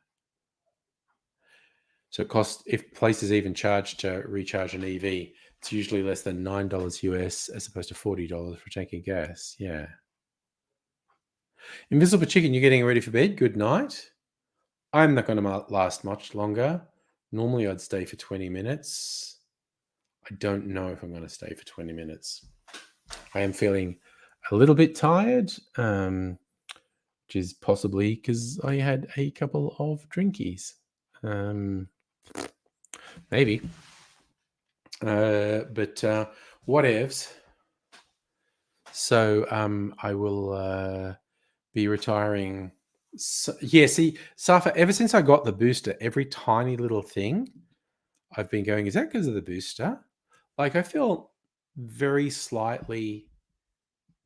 [SPEAKER 2] So it costs, if places even charge to recharge an EV, it's usually less than $9 US as opposed to $40 for tanking gas, yeah. Invisible Chicken, you're getting ready for bed. Good night. I'm not going to last much longer. Normally I'd stay for 20 minutes. I don't know if I'm going to stay for 20 minutes. I am feeling a little bit tired, which is possibly because I had a couple of drinkies. Maybe. But whatevs. So I will be retiring. So, yeah, see, Safa, ever since I got the booster, every tiny little thing I've been going, is that because of the booster? Like, I feel very slightly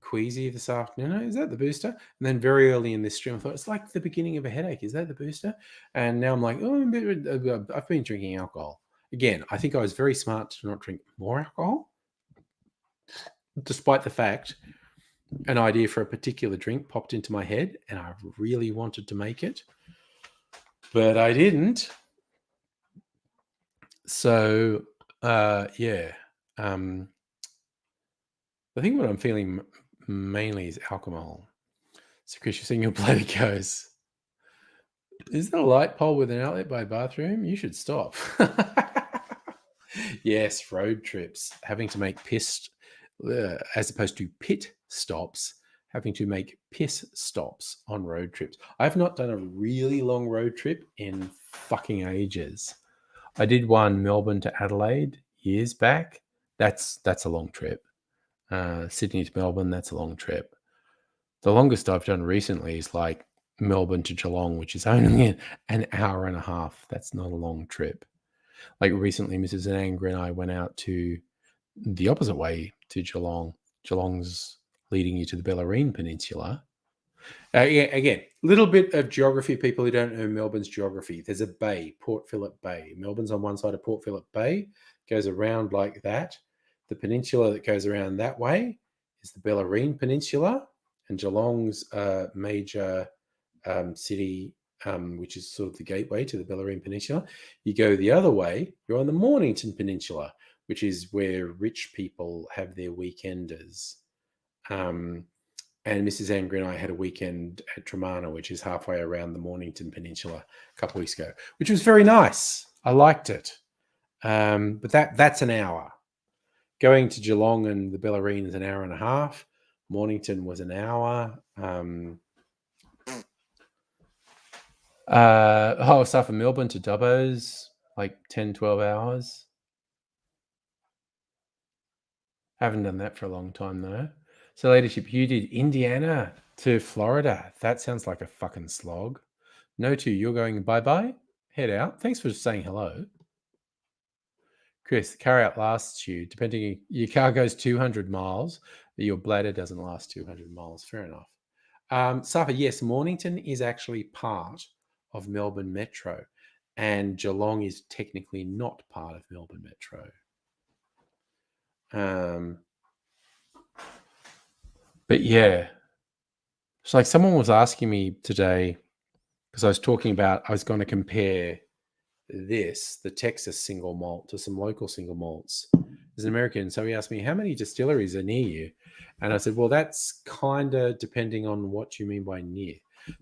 [SPEAKER 2] queasy this afternoon. Is that the booster? And then very early in this stream, I thought, it's like the beginning of a headache. Is that the booster? And now I'm like, oh, I've been drinking alcohol. Again, I think I was very smart to not drink more alcohol, despite the fact an idea for a particular drink popped into my head and I really wanted to make it, but I didn't. So, yeah. I think what I'm feeling mainly is alcohol. So, Chris, you're saying your bladder goes. Is that a light pole with an outlet by bathroom? You should stop. Yes, road trips, having to make as opposed to pit stops, having to make piss stops on road trips. I've not done a really long road trip in fucking ages. I did one Melbourne to Adelaide years back. That's a long trip. Sydney to Melbourne, that's a long trip. The longest I've done recently is like Melbourne to Geelong, which is only an hour and a half. That's not a long trip. Like recently, Mrs. Angra and I went out to the opposite way to Geelong. Geelong's leading you to the Bellarine Peninsula. Yeah, again, little bit of geography, people who don't know Melbourne's geography. There's a bay, Port Phillip Bay. Melbourne's on one side of Port Phillip Bay, goes around like that. The peninsula that goes around that way is the Bellarine Peninsula, and Geelong's major city, which is sort of the gateway to the Bellarine Peninsula. You go the other way, you're on the Mornington Peninsula, which is where rich people have their weekenders. And Mrs. Angry and I had a weekend at Tremarna, which is halfway around the Mornington Peninsula a couple of weeks ago, which was very nice. I liked it. But that's an hour. Going to Geelong and the Bellarine is an hour and a half. Mornington was an hour. Stuff from Melbourne to Dubbo's, like 10, 12 hours. Haven't done that for a long time, though. So, Leadership, you did Indiana to Florida. That sounds like a fucking slog. No, two, you're going bye-bye? Head out. Thanks for saying hello. Chris, the car outlasts you. Depending, your car goes 200 miles, but your bladder doesn't last 200 miles. Fair enough. Safa, yes, Mornington is actually part of Melbourne Metro, and Geelong is technically not part of Melbourne Metro. But yeah, it's like someone was asking me today, because I was talking about, I was going to compare the Texas single malt to some local single malts as an American. So he asked me, how many distilleries are near you? And I said, well, that's kind of depending on what you mean by near.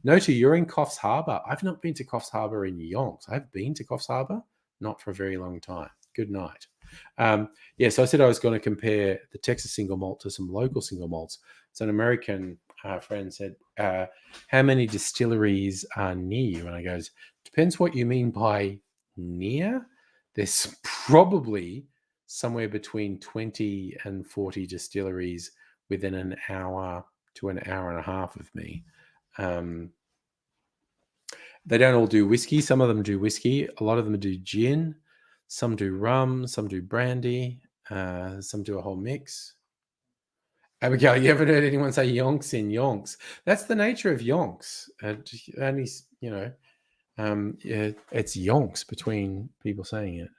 [SPEAKER 2] Noti, you're in Coffs Harbour. I've not been to Coffs Harbour in yonks. I've been to Coffs Harbour, not for a very long time. Good night. So I said I was going to compare the Texas single malt to some local single malts. So an American friend said, how many distilleries are near you? And I goes, depends what you mean by near. There's probably somewhere between 20 and 40 distilleries within an hour to an hour and a half of me. They don't all do whiskey. Some of them do whiskey. A lot of them do gin. Some do rum. Some do brandy. Some do a whole mix. Abigail, you ever heard anyone say yonks in yonks? That's the nature of yonks. Only, it's yonks between people saying it.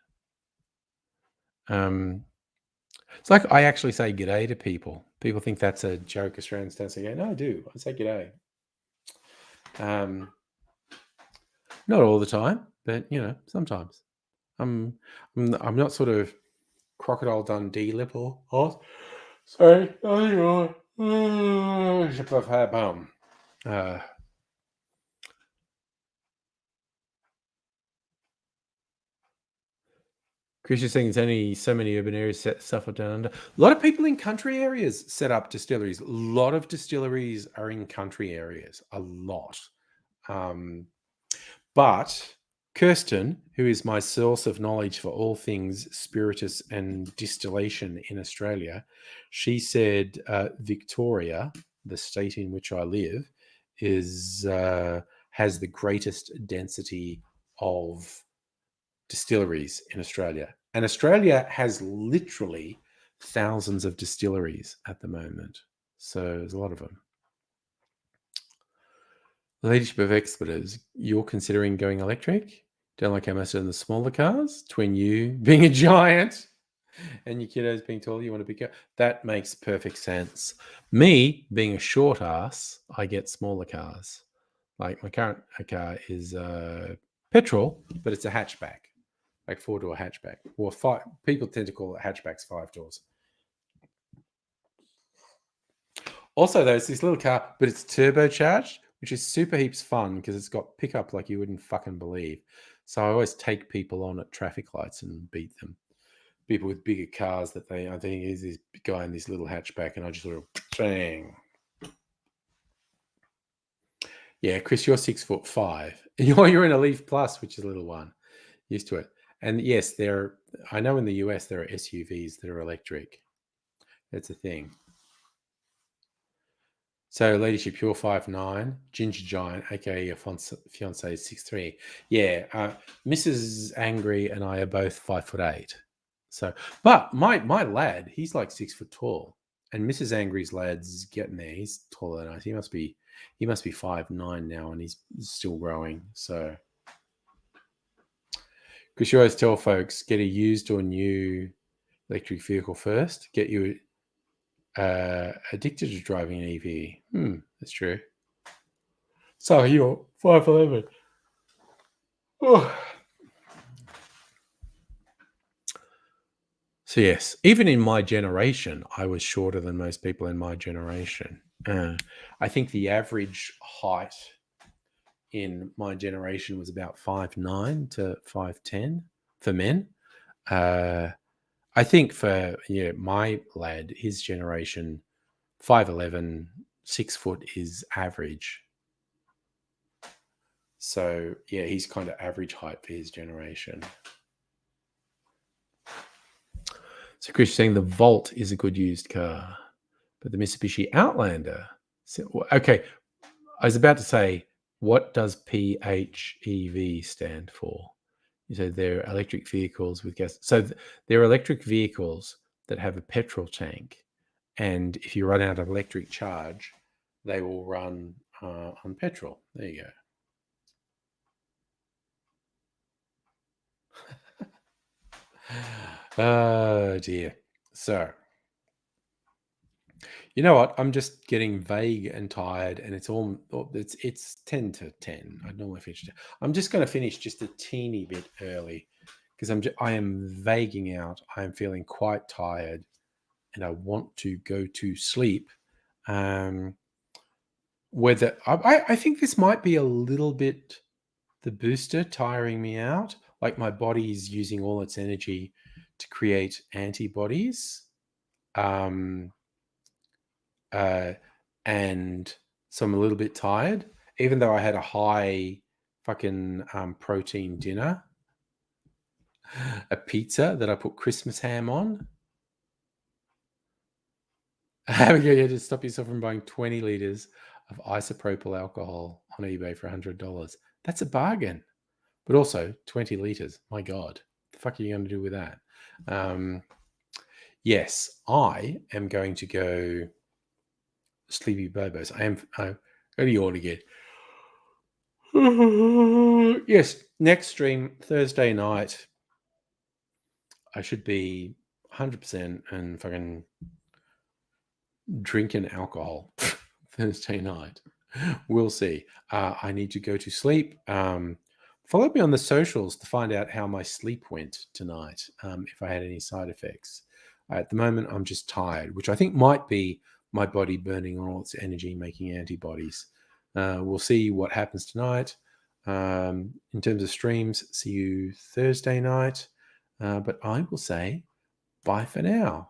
[SPEAKER 2] It's like I actually say g'day to people. People think that's a joke. Australians don't say g'day. No, I do. I say g'day. Not all the time, but sometimes. I'm not sort of Crocodile Dundee level. Sorry. Chris is saying there's only so many urban areas set up down under. A lot of people in country areas set up distilleries. A lot of distilleries are in country areas. A lot. But Kirsten, who is my source of knowledge for all things spiritus and distillation in Australia, she said Victoria, the state in which I live, has the greatest density of distilleries in Australia. And Australia has literally thousands of distilleries at the moment. So there's a lot of them. Leadership of experts, you're considering going electric? Don't like how much in the smaller cars? Between you being a giant and your kiddos being tall, you want to be that makes perfect sense. Me being a short ass, I get smaller cars. Like my current car is petrol, but it's a hatchback, like 4-door hatchback. Or five. People tend to call it hatchbacks 5 doors. Also, though, it's this little car, but it's turbocharged, which is super heaps fun because it's got pickup like you wouldn't fucking believe. So I always take people on at traffic lights and beat them. People with bigger cars I think is this guy in this little hatchback, and I just sort of bang. Yeah, Chris, you're 6'5". You're in a Leaf Plus, which is a little one. Used to it. And yes, I know in the US there are SUVs that are electric. That's a thing. So, Leadership, you're 5'9", Ginger Giant, aka your fiance is 6'3". Yeah, Mrs. Angry and I are both 5'8". So, but my lad, he's like 6 foot tall, and Mrs. Angry's lad's getting there. He's taller than us. He must be He must be 5'9" now, and he's still growing. So, because you always tell folks, get a used or new electric vehicle first. Get you addicted to driving an EV. That's true. So you're 5'11". Oh. So yes, even in my generation, I was shorter than most people in my generation. I think the average height in my generation was about 5'9" to 5'10" for men. I think for my lad, his generation, 5'11", 6 foot is average. So yeah, he's kind of average height for his generation. So Chris saying the Volt is a good used car, but the Mitsubishi Outlander. Okay, I was about to say, what does PHEV stand for? You said they're electric vehicles with gas. So they're electric vehicles that have a petrol tank, and if you run out of electric charge, they will run on petrol. There you go. Oh dear. So, you know what? I'm just getting vague and tired, and it's 10 to 10. I normally finish. I'm just going to finish just a teeny bit early because I am vaguing out. I am feeling quite tired, and I want to go to sleep. Whether I think this might be a little bit the booster tiring me out, like my body is using all its energy to create antibodies. And so I'm a little bit tired, even though I had a high fucking protein dinner, a pizza that I put Christmas ham on. You had to stop yourself from buying 20 liters of isopropyl alcohol on eBay for $100. That's a bargain. But also 20 liters. My God, the fuck are you going to do with that? Yes, I am going to go sleepy bobos. I'm ready all again. Yes, next stream Thursday night. I should be 100% and fucking drinking alcohol Thursday night. We'll see. I need to go to sleep. Follow me on the socials to find out how my sleep went tonight, if I had any side effects. At the moment, I'm just tired, which I think might be my body burning all its energy, making antibodies. We'll see what happens tonight. In terms of streams, see you Thursday night. But I will say bye for now.